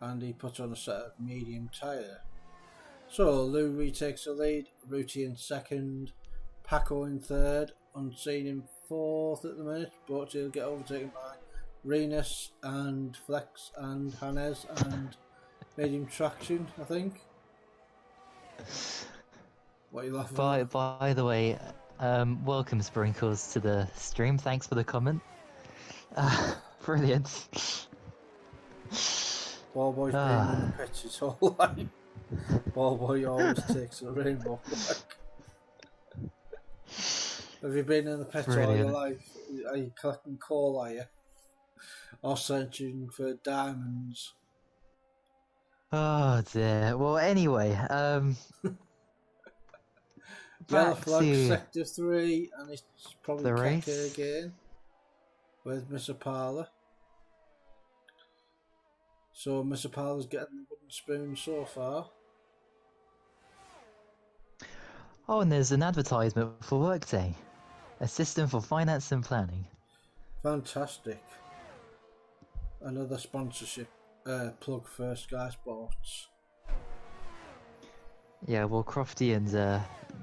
And he puts on a set of medium tyre. So Lou retakes the lead, Ruti in second, Paco in third, Unseen in fourth at the minute, but he'll get overtaken by Renus and Flex and Hannes and medium traction, I think. What are you laughing at? By the way, welcome Sprinkles to the stream. Thanks for the comment. Brilliant. Ballboy's been in the pitch his whole life. Ballboy always takes the rainbow flag. Have you been in the pitch all your life? Are you collecting coal, are you? Or searching for diamonds? Oh dear. Well, anyway, Yellow back flag, to sector 3, and it's probably the Keke race again with Mr. Parler. So Mr. Parler's getting the wooden spoon so far. Oh, and there's an advertisement for Workday, a system for finance and planning. Fantastic. Another sponsorship plug for Sky Sports. Yeah, well, Crofty and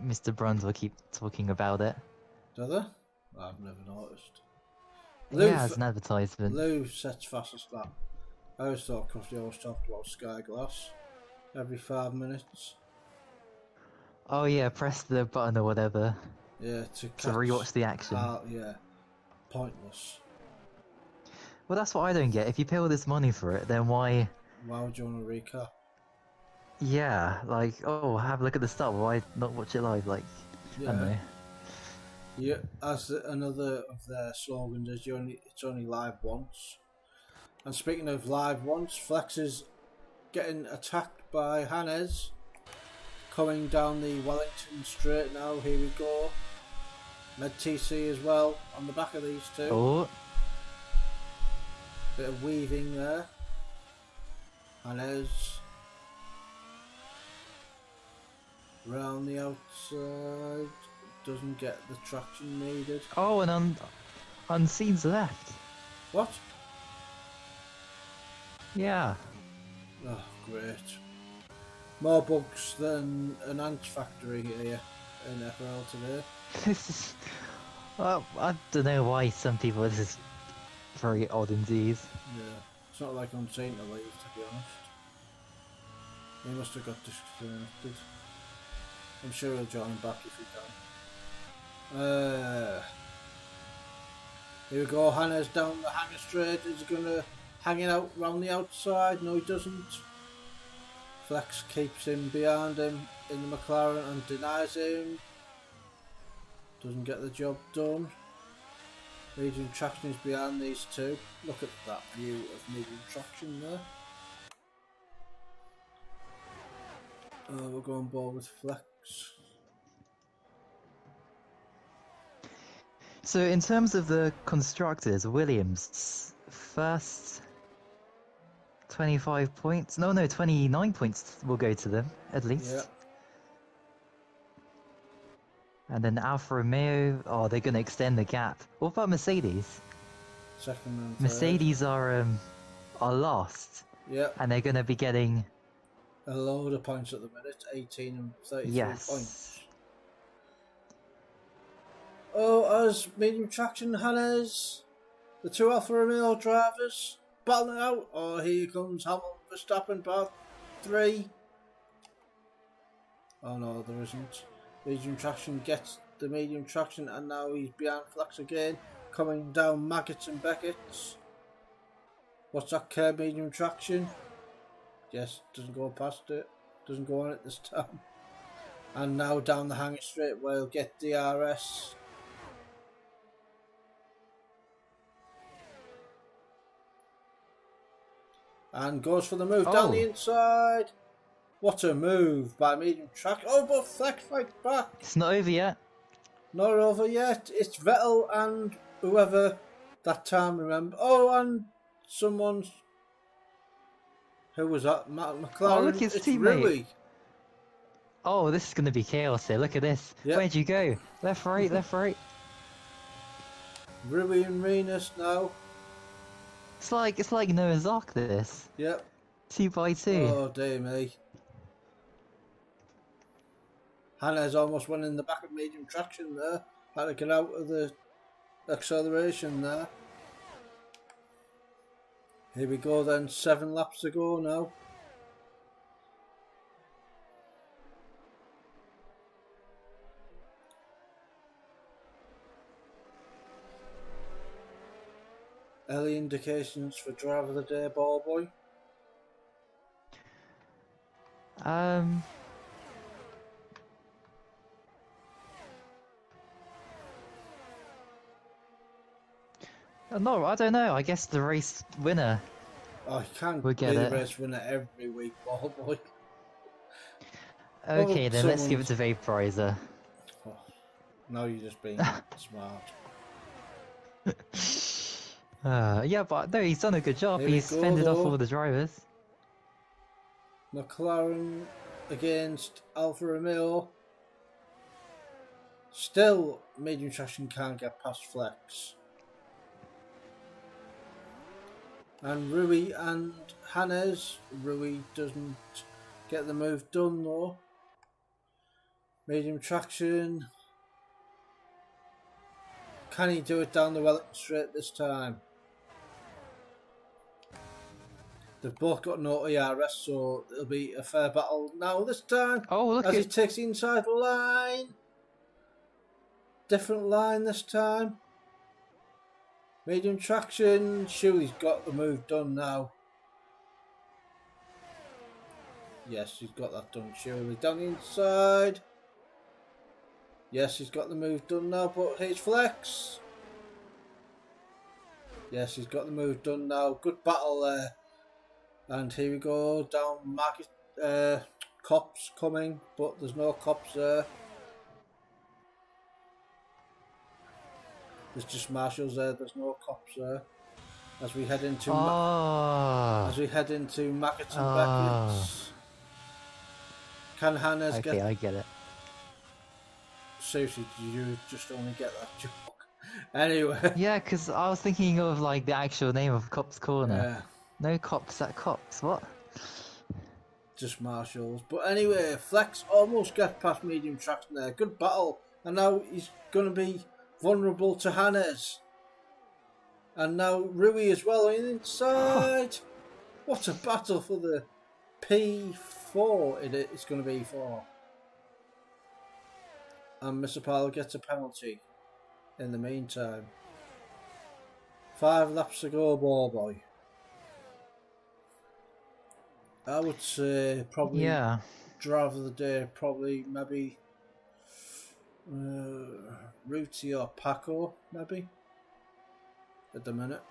Mr. Bruns will keep talking about it. Do they? I've never noticed. Yeah, as an advertisement. Lou sets fastest lap. I always thought Crofty always talked about Sky Glass every 5 minutes. Oh yeah, press the button or whatever. Yeah, to rewatch the action. Yeah, pointless. Well, that's what I don't get. If you pay all this money for it, then why? Why would you want to recap? Yeah, like, oh, have a look at the start. Why not watch it live? Like, Yeah. I don't know. Yeah, as another of their slogans is, it's only live once. And speaking of live once, Flex is getting attacked by Hannes. Coming down the Wellington straight now, here we go. Med TC as well, on the back of these two. Oh. Bit of weaving there. Hannes. Round the outside. Doesn't get the traction needed. Oh, and Unseen's left. What? Yeah. Oh, great. More bugs than an ant factory here in FRL today. This is. Well, I don't know why some people. This is very odd indeed. Yeah, it's not like Unseen to leave, to be honest. He must have got disconnected. I'm sure he'll join back if he can. Here we go, Hannes down the hanger straight. Is he going to hang it out round the outside? No, he doesn't. Flex keeps him behind him in the McLaren and denies him. Doesn't get the job done. Medium traction is behind these two. Look at that view of medium traction there. We're going ball with Flex. So, in terms of the constructors, Williams first 25 points. No, 29 points will go to them, at least. Yeah. And then Alfa Romeo, oh, they're going to extend the gap. What about Mercedes? Second and third. Mercedes are last, Yeah. and they're going to be getting... A load of points at the minute. 18 and 33 Yes. points. Oh, as medium traction Hannes, the two Alfa Romeo drivers battling out. Oh, here comes Hamilton Verstappen, part 3. Oh no, there isn't. Medium traction gets the medium traction, and now he's behind Flex again, coming down Maggots and Beckett's. What's that curve medium traction? Yes, doesn't go past it. Doesn't go on it this time. And now down the hanger straight where he'll get DRS. And goes for the move down the inside. What a move by medium track. Oh, but Fleck fights back. It's not over yet. Not over yet. It's Vettel and whoever that time, remember. Oh, and someone's... Who was that? McLaren. Oh, look, his it's teammate. Rui. Oh, this is going to be chaos here. Look at this. Yep. Where'd you go? Left, right, left, right. Rui and Renus now. It's like Noah's Ark, this. Yep. 2 by 2. Oh, dear me. Hannah's almost went in the back of medium traction there. Had to get out of the acceleration there. Here we go then, 7 laps to go now. Early indications for driver of the day, ball boy. No, I don't know. I guess the race winner. Oh, you can't We'll be get the it. race winner every week, ball boy. Okay, Oh, then let's give it someone's- to Vaporizer. Oh, now you're just being smart. Yeah, but no, he's done a good job. Here we He's go, fended off though. all the drivers. McLaren against Alfa Romeo. Still, medium traction can't get past Flex. And Rui and Hannes. Rui doesn't get the move done though. Medium traction. Can he do it down the Wellington straight this time? They've both got no ERS, so it'll be a fair battle now this time. Oh, look As he at... takes the inside line. Different line this time. Medium traction. Shuey's got the move done now. Yes, he's got that done, Shuey. Down the inside. Yes, he's got the move done now, but here's Flex. Yes, he's got the move done now. Good battle there. And here we go, down market, cops coming, but there's no cops there. There's just marshals there, there's no cops there. As we head into Oh. Maggots and Oh. Beckett's. Can Hannes Okay, get... I get it. Seriously, did you just only get that joke? Anyway. Yeah, because I was thinking of like the actual name of Cops Corner. Yeah. No cops at Cops, what? Just marshals. But anyway, Flex almost got past medium traction there. Good battle. And now he's going to be vulnerable to Hannes. And now Rui as well inside. What a battle for the P4 it's going to be for. And Mr. Powell gets a penalty in the meantime. 5 laps to go, ball boy. I would say probably driver of the day, probably maybe Ruti or Paco, maybe at the minute.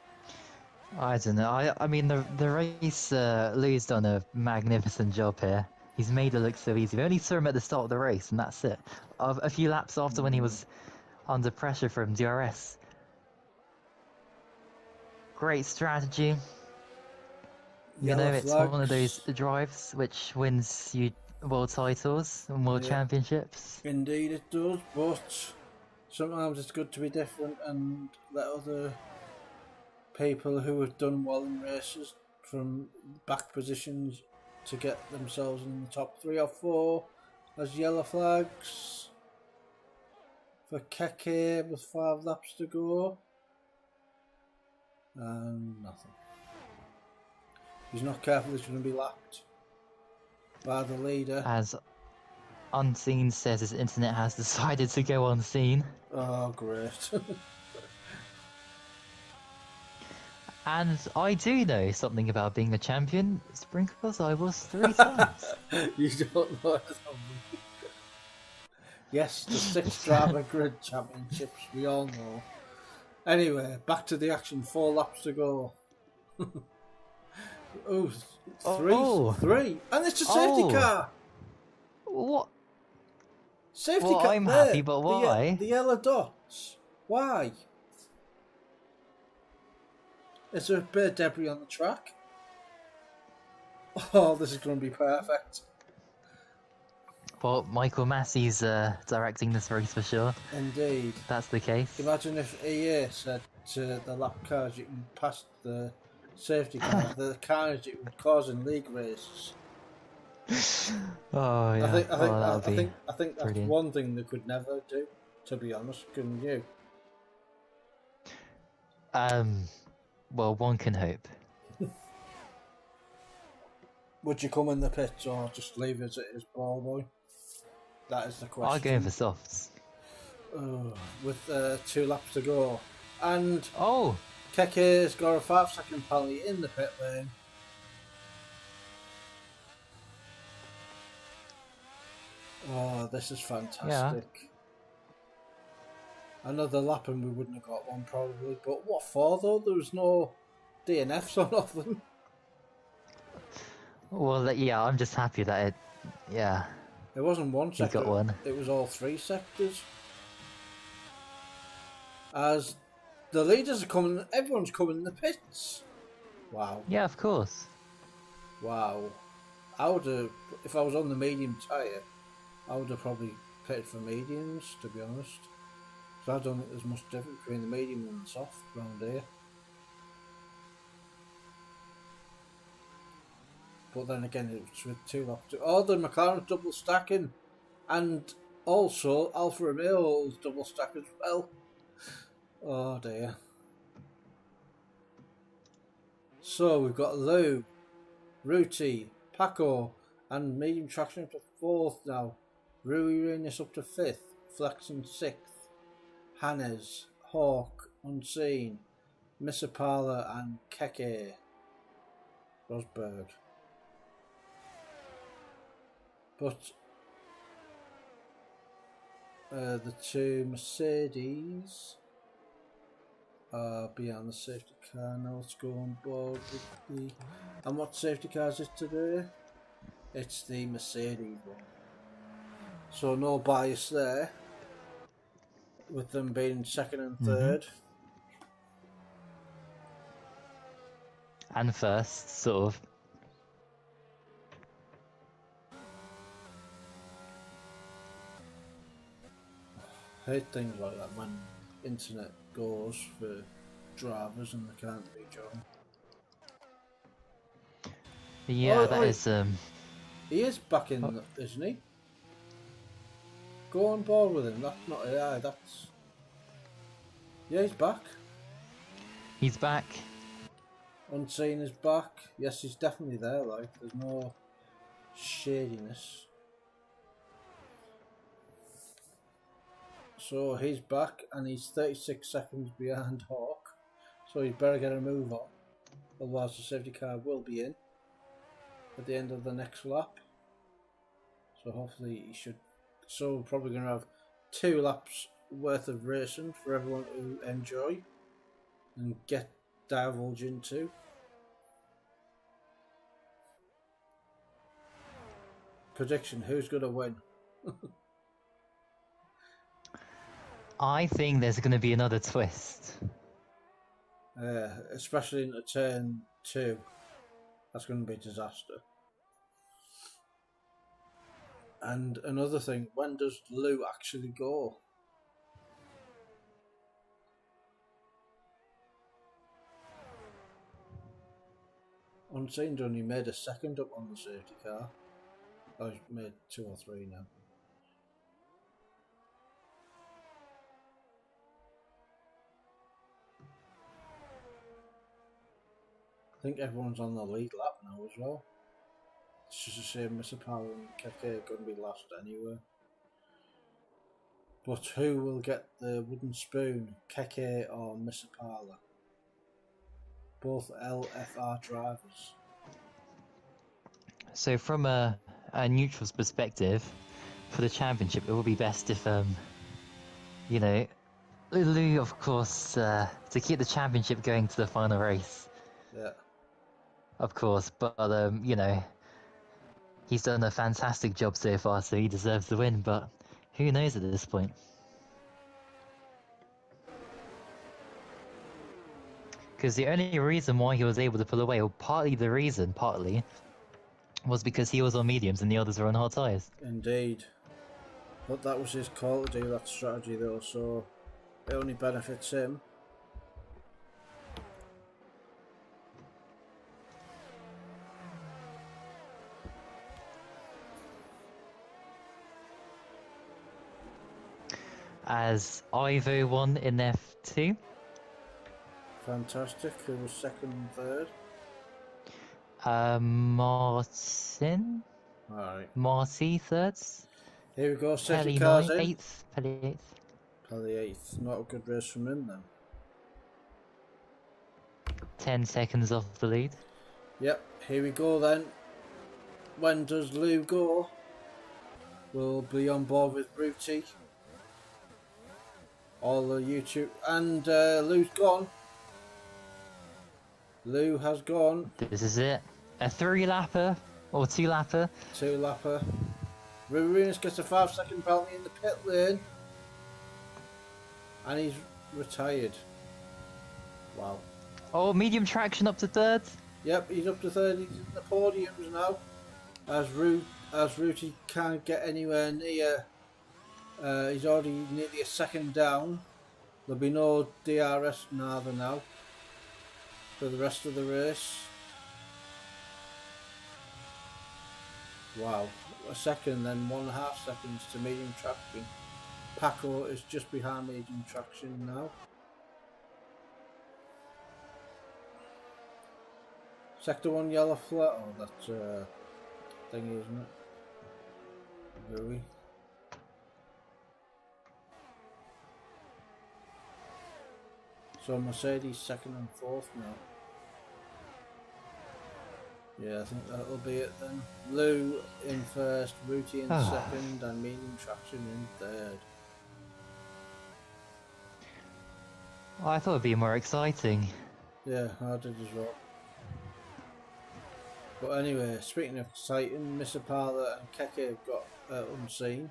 I don't know. I mean, the race, Lou's done a magnificent job here. He's made it look so easy. We only saw him at the start of the race, and that's it. A few laps after when he was under pressure from DRS. Great strategy. You know, Yellow it's one of those flags. drives which wins you world titles and world Yeah, championships. indeed it does, but sometimes it's good to be different and let other people who have done well in races from back positions to get themselves in the top 3 or 4 as yellow flags for Keke with 5 laps to go. And nothing. If he's not careful, he's going to be lapped by the leader. As Unseen says, his internet has decided to go unseen. Oh, great. And I do know something about being a champion. Sprinkles, I was 3 times. You don't know anything. Yes, the 6 driver grid championships, we all know. Anyway, back to the action. 4 laps to go. Oh, three, Oh. 3, and it's a safety Oh. car. What? Safety Well, car. I'm there, happy, but why? The yellow dots. Why? Is there a bit of debris on the track? Oh, this is going to be perfect. Well, Michael Massey's directing this race for sure. Indeed. That's the case. Imagine if EA said to the lap cars you can pass the safety car, the carnage it would cause in league races. Oh yeah. I think that's brilliant. one thing they could never do. To be honest, couldn't you? Well, one can hope. Would you come in the pits or just leave it as it is, ball boy? That is the question. I'll go for softs. With 2 laps to go, and Oh, Keke's got a 5-second penalty in the pit lane. Oh, this is fantastic. Yeah. Another lap and we wouldn't have got one probably. But what for though? There was no DNFs or nothing. well, yeah. I'm just happy that it. Yeah. It wasn't 1 sector. got one. It was all 3 sectors. As the leaders are coming, everyone's coming in the pits. Wow. Yeah, of course. Wow. I would have, if I was on the medium tyre, I would have probably pitted for mediums, to be honest. Because I don't think there's much difference between the medium and the soft round here. But then again, it was with 2 laps. Oh, the McLaren's double stacking. And also, Alfa Romeo's double stack as well. Oh dear. So we've got Lou, Ruti, Paco, and medium traction up to 4th now. Rui Renis up to 5th, Flex in 6th, Hannes, Hawk, Unseen, Missapala, and Keke Rosberg. But the 2 Mercedes are beyond the safety car. Now let's go on board with the... And what safety car is it today? It's the Mercedes one. So no bias there, with them being 2nd and 3rd. And first, sort of. I hate things like that when internet goes for drivers and they can't be joined. Yeah, Oh, that is He is back in, isn't he? Go on board with him. That's not AI. That's... Yeah, he's back. He's back. Unseen is back. Yes, he's definitely there. Like, there's no shadiness. So he's back, and he's 36 seconds behind Hawk. So he'd better get a move on, otherwise the safety car will be in at the end of the next lap. So hopefully he should. So we're probably going to have 2 laps worth of racing for everyone to enjoy and get divulge into. Prediction: who's going to win? I think there's going to be another twist. Especially into turn 2. That's going to be a disaster. And another thing, when does Lou actually go? Unseen's only made a second up on the safety car. Oh, he's made 2 or 3 now. I think everyone's on the lead lap now as well. It's just a shame Mr. Power and Keke are going to be last anyway. But who will get the wooden spoon, Keke or Mr. Parler? Both LFR drivers. So from a neutral's perspective, for the championship, it would be best if, you know, Lou, of course, to keep the championship going to the final race. Yeah. Of course, but, you know, he's done a fantastic job so far, so he deserves the win, but who knows at this point? Because the only reason why he was able to pull away, or partly, was because he was on mediums and the others were on hard tyres. Indeed. But that was his call to do that strategy though, so it only benefits him. As Ivo won in F2. Fantastic. Who was second and third? Martin? Alright. Marty thirds? Here we go, safety Pelly cars in. 8th? Pelly 8th? Pelly 8th. Not a good race from him then. 10 seconds off the lead. Yep, here we go then. When does Lou go? We'll be on board with Rooty. All the YouTube. And Lou's gone. Lou has gone. This is it. A 3-lapper or 2-lapper. 2-lapper. Ruinus gets a 5-second penalty in the pit lane. And he's retired. Wow. Oh, medium traction up to third. Yep, he's up to third. He's in the podiums now. As Rooty can't get anywhere near. He's already nearly a second down. There'll be no DRS neither now for the rest of the race. Wow, a second, then 1.5 seconds to medium traction. Paco is just behind medium traction now. Sector 1 yellow flag. Oh, that's thingy, isn't it? Louis. So Mercedes second and fourth now. Yeah, I think that'll be it then. Lou in first, Rooty in second, and medium traction in third. Oh, I thought it'd be more exciting. Yeah, I did as well. But anyway, speaking of exciting, Mr. Parler and Keke have got unseen.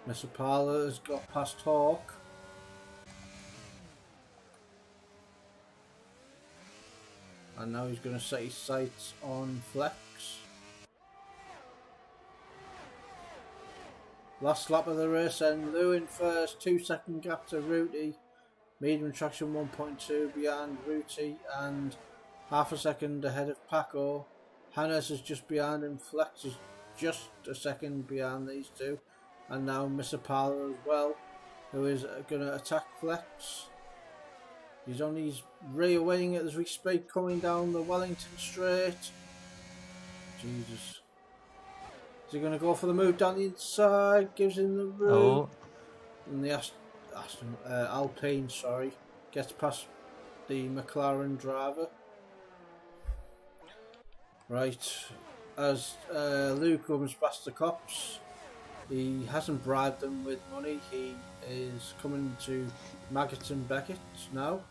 Mr. Parler has got past Hawk. And now he's going to set his sights on Flex. Last lap of the race and Lou in first, 2-second gap to Rooty. Medium traction 1.2 behind Rooty and 0.5 second ahead of Paco. Hannes is just behind him. Flex is just a second behind these two. And now Mr. Parler as well, who is going to attack Flex. He's on his rear wing as we speak, coming down the Wellington Straight. Jesus. Is he going to go for the move down the inside? Gives him the room. Oh. And the Alpine, sorry, gets past the McLaren driver. Right, as Luke comes past the cops, he hasn't bribed them with money. He is coming to Maggot and Beckett now.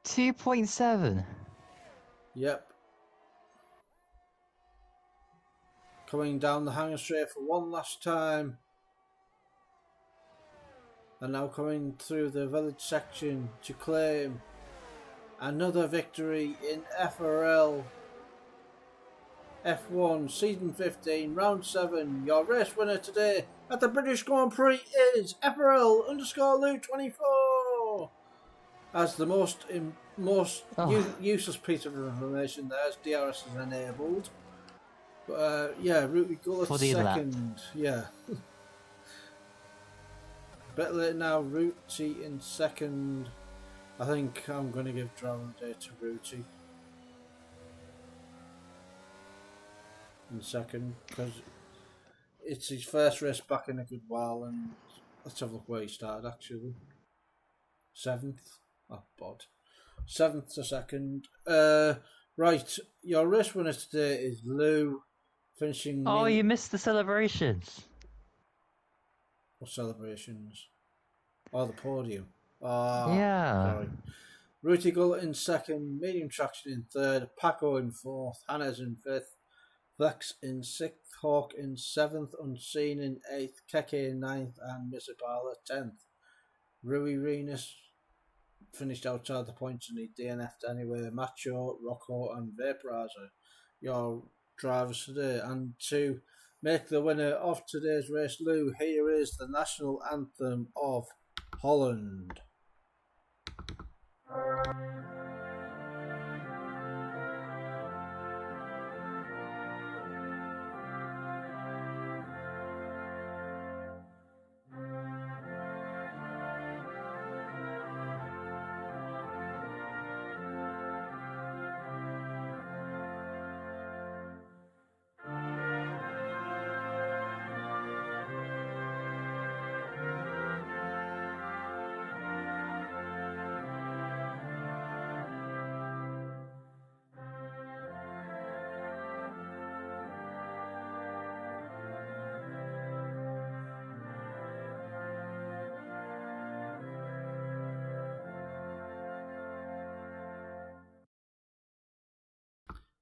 $2.7. Yep. coming down the hangar straight for one last time. And now coming through the village section to claim another victory in FRL F1 Season 15 Round 7. Your race winner today at the British Grand Prix is FRL_Lou24. As the most useless piece of information there, as DRS is enabled. But yeah, Rooty Gullet second. Yeah. Bit late now, Rooty in second. I think I'm going to give driver of the day to Rooty in second, because it's his first race back in a good while, and let's have a look where he started actually. 7th. Oh, bod. 7th to second. Right, your race winner today is Lou, finishing. Oh, you missed the celebrations. What celebrations? Oh, the podium. Ah, yeah. Sorry. Rooty Gullet in second, Medium Traction in third, Paco in fourth, Hannah's in fifth, Flex in sixth, Hawk in seventh, Unseen in eighth, Keke in ninth, and Missapala 10th. Rui Renus finished outside the points and he DNF'd anyway. Macho, Rocco, and Vaporizer, your drivers today. And to make the winner of today's race, Lou, here is the national anthem of Holland.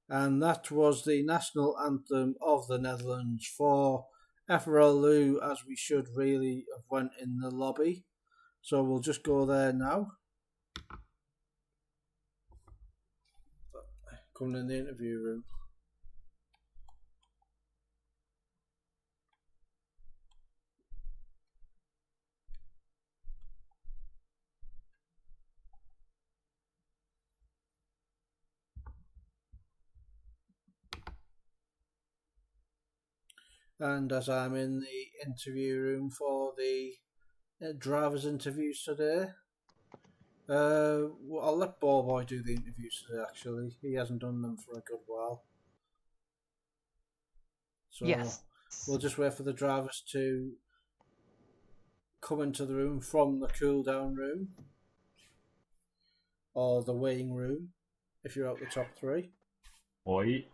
And that was the national anthem of the Netherlands for FRL Lou, as we should really have went in the lobby. So we'll just go there now. Coming in the interview room. And as I'm in the interview room for the drivers' interviews today, I'll let Ballboy do the interviews today, actually. He hasn't done them for a good while. So yes. We'll just wait for the drivers to come into the room from the cool down room or the weighing room if you're out the top three. Oi.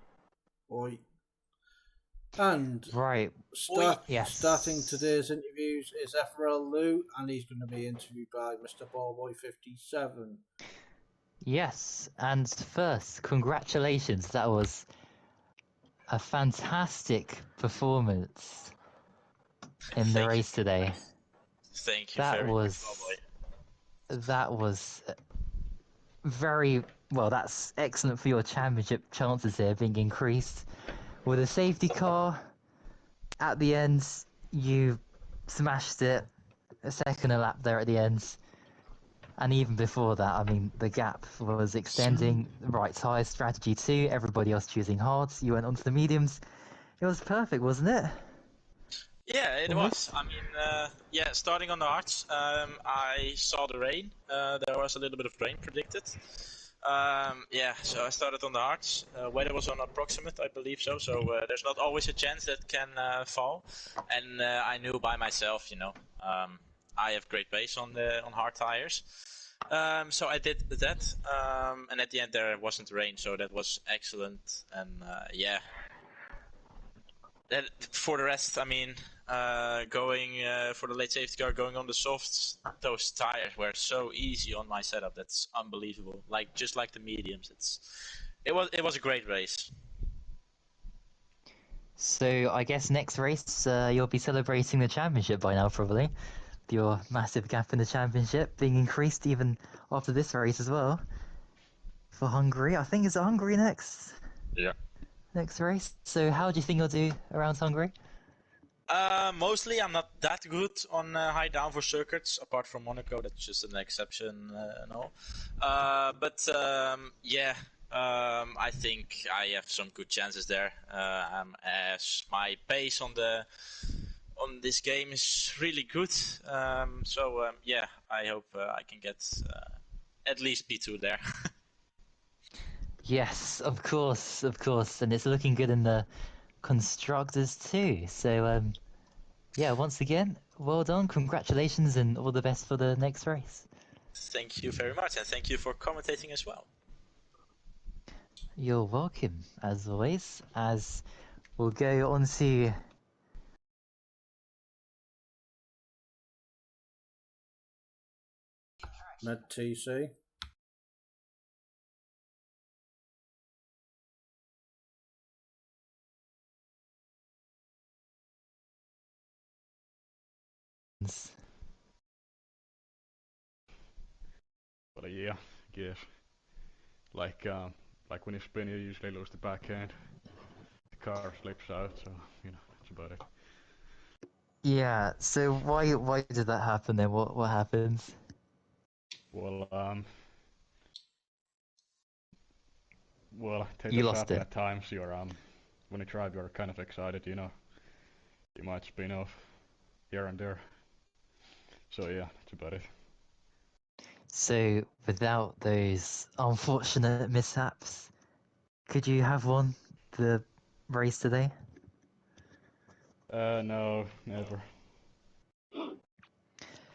And right. Starting today's interviews is FRL Lou, and he's going to be interviewed by Mr. Ballboy 57. Yes, and first, congratulations. That was a fantastic performance in the race today. Thank you very much, Ballboy. That was very well. That's excellent for your championship chances here being increased. With a safety car, at the end, you smashed it. A second a lap there at the end. And even before that, I mean, the gap was extending. Right tyre strategy too. Everybody else choosing hards. You went onto the mediums. It was perfect, wasn't it? Yeah, it was. I mean, starting on the hards, I saw the rain. There was a little bit of rain predicted. So I started on the hards. Weather was on approximate, I believe so. So there's not always a chance that can fall. And I knew by myself, I have great base on hard tires. So I did that. And at the end there wasn't rain, so that was excellent. And That, for the rest, I mean, going for the late safety car, going on the softs, those tires were so easy on my setup. That's unbelievable. Just like the mediums, it was a great race. So I guess next race you'll be celebrating the championship by now, probably. Your massive gap in the championship being increased even after this race as well. For Hungary, I think it's Hungary next. Yeah. Next race. So how do you think you'll do around Hungary? Mostly, I'm not that good on high downforce circuits, apart from Monaco. That's just an exception and all. Yeah, I think I have some good chances there. As my pace on this game is really good. Yeah, I hope I can get at least P2 there. Yes, of course, and it's looking good in the constructors too. So yeah, once again, well done, congratulations, and all the best for the next race. Thank you very much, and thank you for commentating as well. You're welcome, as always. As we'll go on to Med TC. But yeah, guess. Like when you spin, you usually lose the backhand. The car slips out, so that's about it. yeah. So why did that happen then? What happens? Well, it You does lost happen it. at times. You're when you drive, you're kind of excited, You might spin off here and there. So yeah, that's about it. So without those unfortunate mishaps, could you have won the race today? No, never. So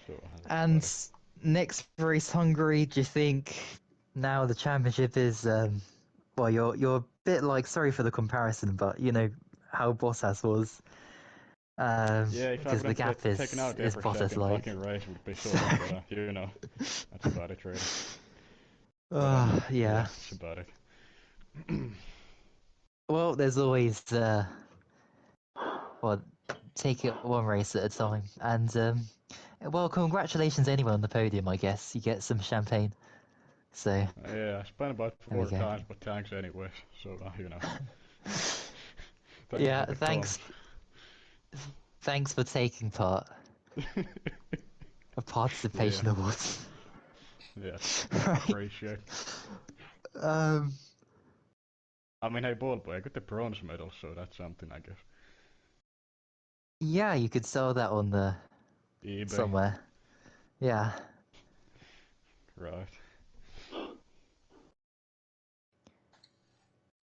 that's And about it. next race, Hungary. Do you think now the championship is well, you're a bit like, sorry for the comparison, but you know how Bottas was. Yeah, if I Because the wouldn't gap taken out is every Bottas second like. fucking race would be sorry, but that's about it really. But Yeah. that's about it. Well, there's always well, take it one race at a time, and well, congratulations anyone on the podium. I guess you get some champagne. So Yeah, I spent about there we 4 go. times, but thanks anyway. So thanks Yeah, for the comms. thanks for taking part. A Yeah, participation awards. yeah, Right. appreciate. Um. I mean, hey, Ballboy, I got the bronze medal, so that's something, I guess. Yeah, you could sell that on the eBay, somewhere. Yeah. right?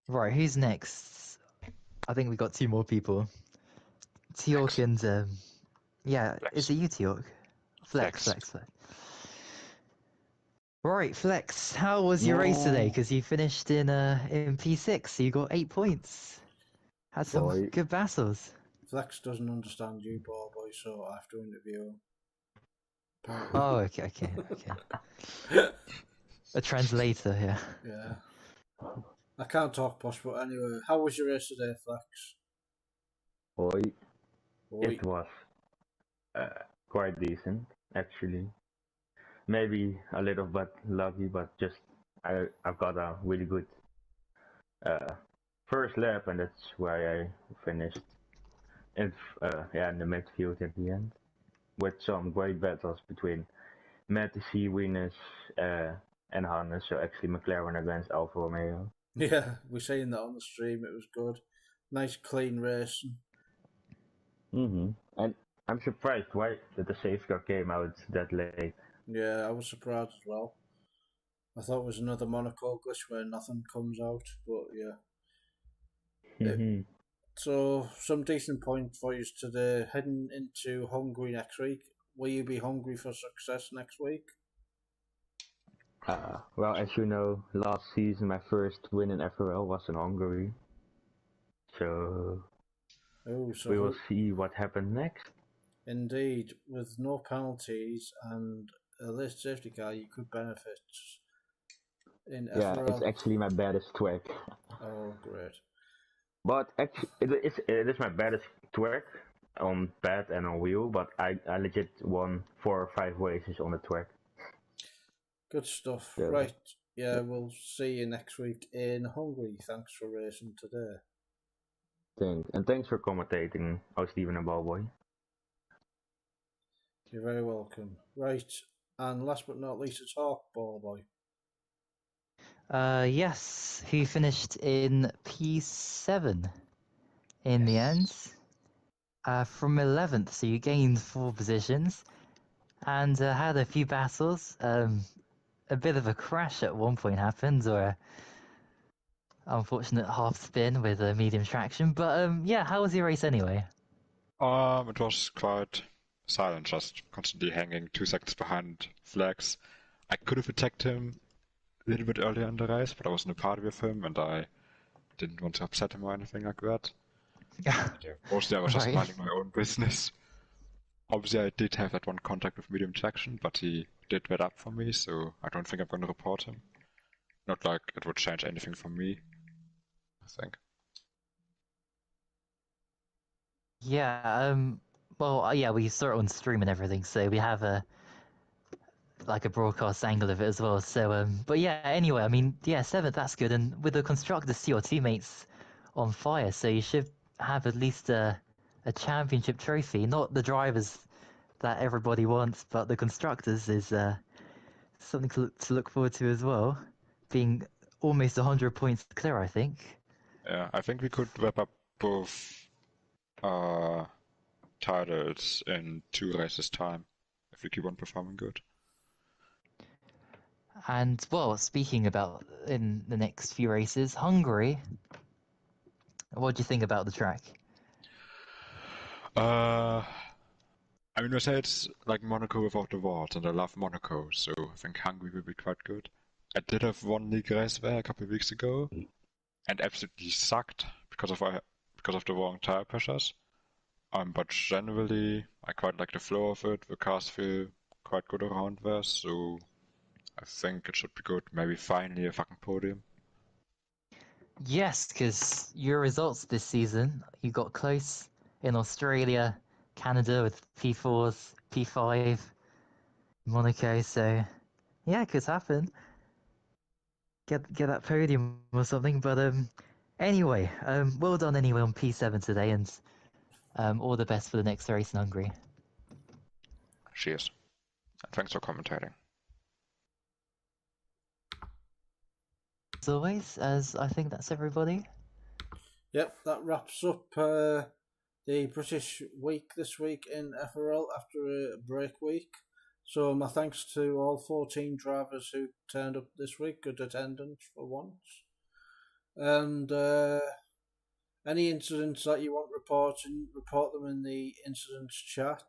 Right. Who's next? I think we got 2 more people. Teork and yeah, Flex. is it you, Teork? Flex. Right, Flex. How was your race today? Because you finished in P6, so you got 8 points. Had some Boy, good battles. Flex doesn't understand you, boy, so I have to interview him. Apparently. Oh, okay. A translator, yeah. Yeah. I can't talk posh, but anyway, how was your race today, Flex? boy, Oi. it was quite decent, actually. Maybe a little bit lucky, but just I've got a really good first lap, and that's why I finished in in the midfield at the end, with some great battles between Matty, Winners, and Hannes. So actually McLaren against Alfa Romeo. Yeah, we're saying that on the stream. It was good. Nice, clean racing. And I'm surprised why that the safety car came out that late. Yeah, I was surprised as well. I thought it was another Monaco glitch where nothing comes out, but yeah. So, some decent points for you today. Heading into Hungary next week. Will you be hungry for success next week? Well, as you know, last season my first win in FRL was in Hungary. So we will see what happens next. Indeed, with no penalties and a less safety car, you could benefit in FRL. Yeah, it's actually my baddest track. Oh, great. But actually, it is my baddest track on pad and on wheel. But I legit won 4 or 5 races on the track. Good stuff. So, Right. Yeah, we'll see you next week in Hungary. Thanks for racing today. thanks for commentating, Stephen and Ballboy. You're very welcome. Right. And last but not least, it's Hawk Ballboy. Yes, who finished in P7 in the end. From 11th, so you gained 4 positions and had a few battles. A bit of a crash at one point happened, or a unfortunate half spin with a medium traction. But yeah, how was your race anyway? It was quite silent, just constantly hanging 2 seconds behind flags. I could have attacked him a little bit earlier in the race, but I was in a party with him and I didn't want to upset him or anything like that. Yeah, mostly I was just Right. minding my own business. Obviously, I did have that one contact with medium traction, but he did that up for me, so I don't think I'm going to report him. Not like it would change anything for me, I think. Yeah, well, yeah, we saw it on stream and everything, so we have a broadcast angle of it as well. So, but yeah, anyway, I mean, yeah, 7th, that's good. And with the constructors, see your teammates on fire, so you should have at least a championship trophy. Not the drivers that everybody wants, but the constructors is something to look forward to as well. Being almost 100 points clear, I think. Yeah, I think we could wrap up both titles in 2 races time if we keep on performing good. And well, speaking about in the next few races, Hungary. What do you think about the track? I mean, I say it's like Monaco without the walls, and I love Monaco, so I think Hungary will be quite good. I did have one league race there a couple of weeks ago, and absolutely sucked because of the wrong tire pressures. But generally, I quite like the flow of it. The cars feel quite good around there, so I think it should be good. Maybe finally a fucking podium. Yes, because your results this season, you got close in Australia, Canada with P4s, P5, Monaco. So yeah, it could happen. Get that podium or something. But anyway, well done anyway on P7 today, and all the best for the next race in Hungary. Cheers. And thanks for commentating. As always, as I think that's everybody. Yep, that wraps up the British week this week in FRL after a break week. So my thanks to all 14 drivers who turned up this week. Good attendance for once. And any incidents that you want reporting, report them in the incidents chat.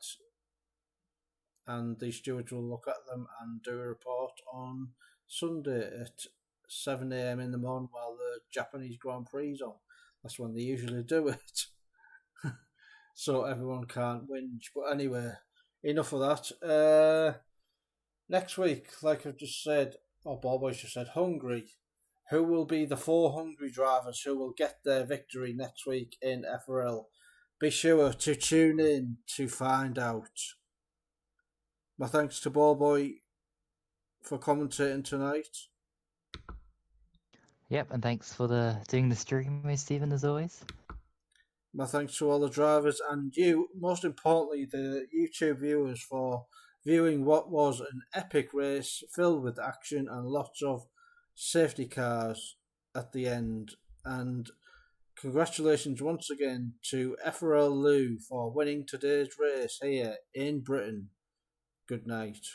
And the stewards will look at them and do a report on Sunday at 7 a.m. in the morning while the Japanese Grand Prix is on. That's when they usually do it. So everyone can't whinge. But anyway, enough of that. Next week, like I've just said, or Ballboy just said, Hungary. Who will be the 4 Hungary drivers who will get their victory next week in FRL? Be sure to tune in to find out. My thanks to Ballboy for commentating tonight. Yep, and thanks for doing the stream, Stephen, as always. My thanks to all the drivers and you, most importantly, the YouTube viewers for viewing what was an epic race filled with action and lots of safety cars at the end. And congratulations once again to FRL Lou for winning today's race here in Britain. Good night.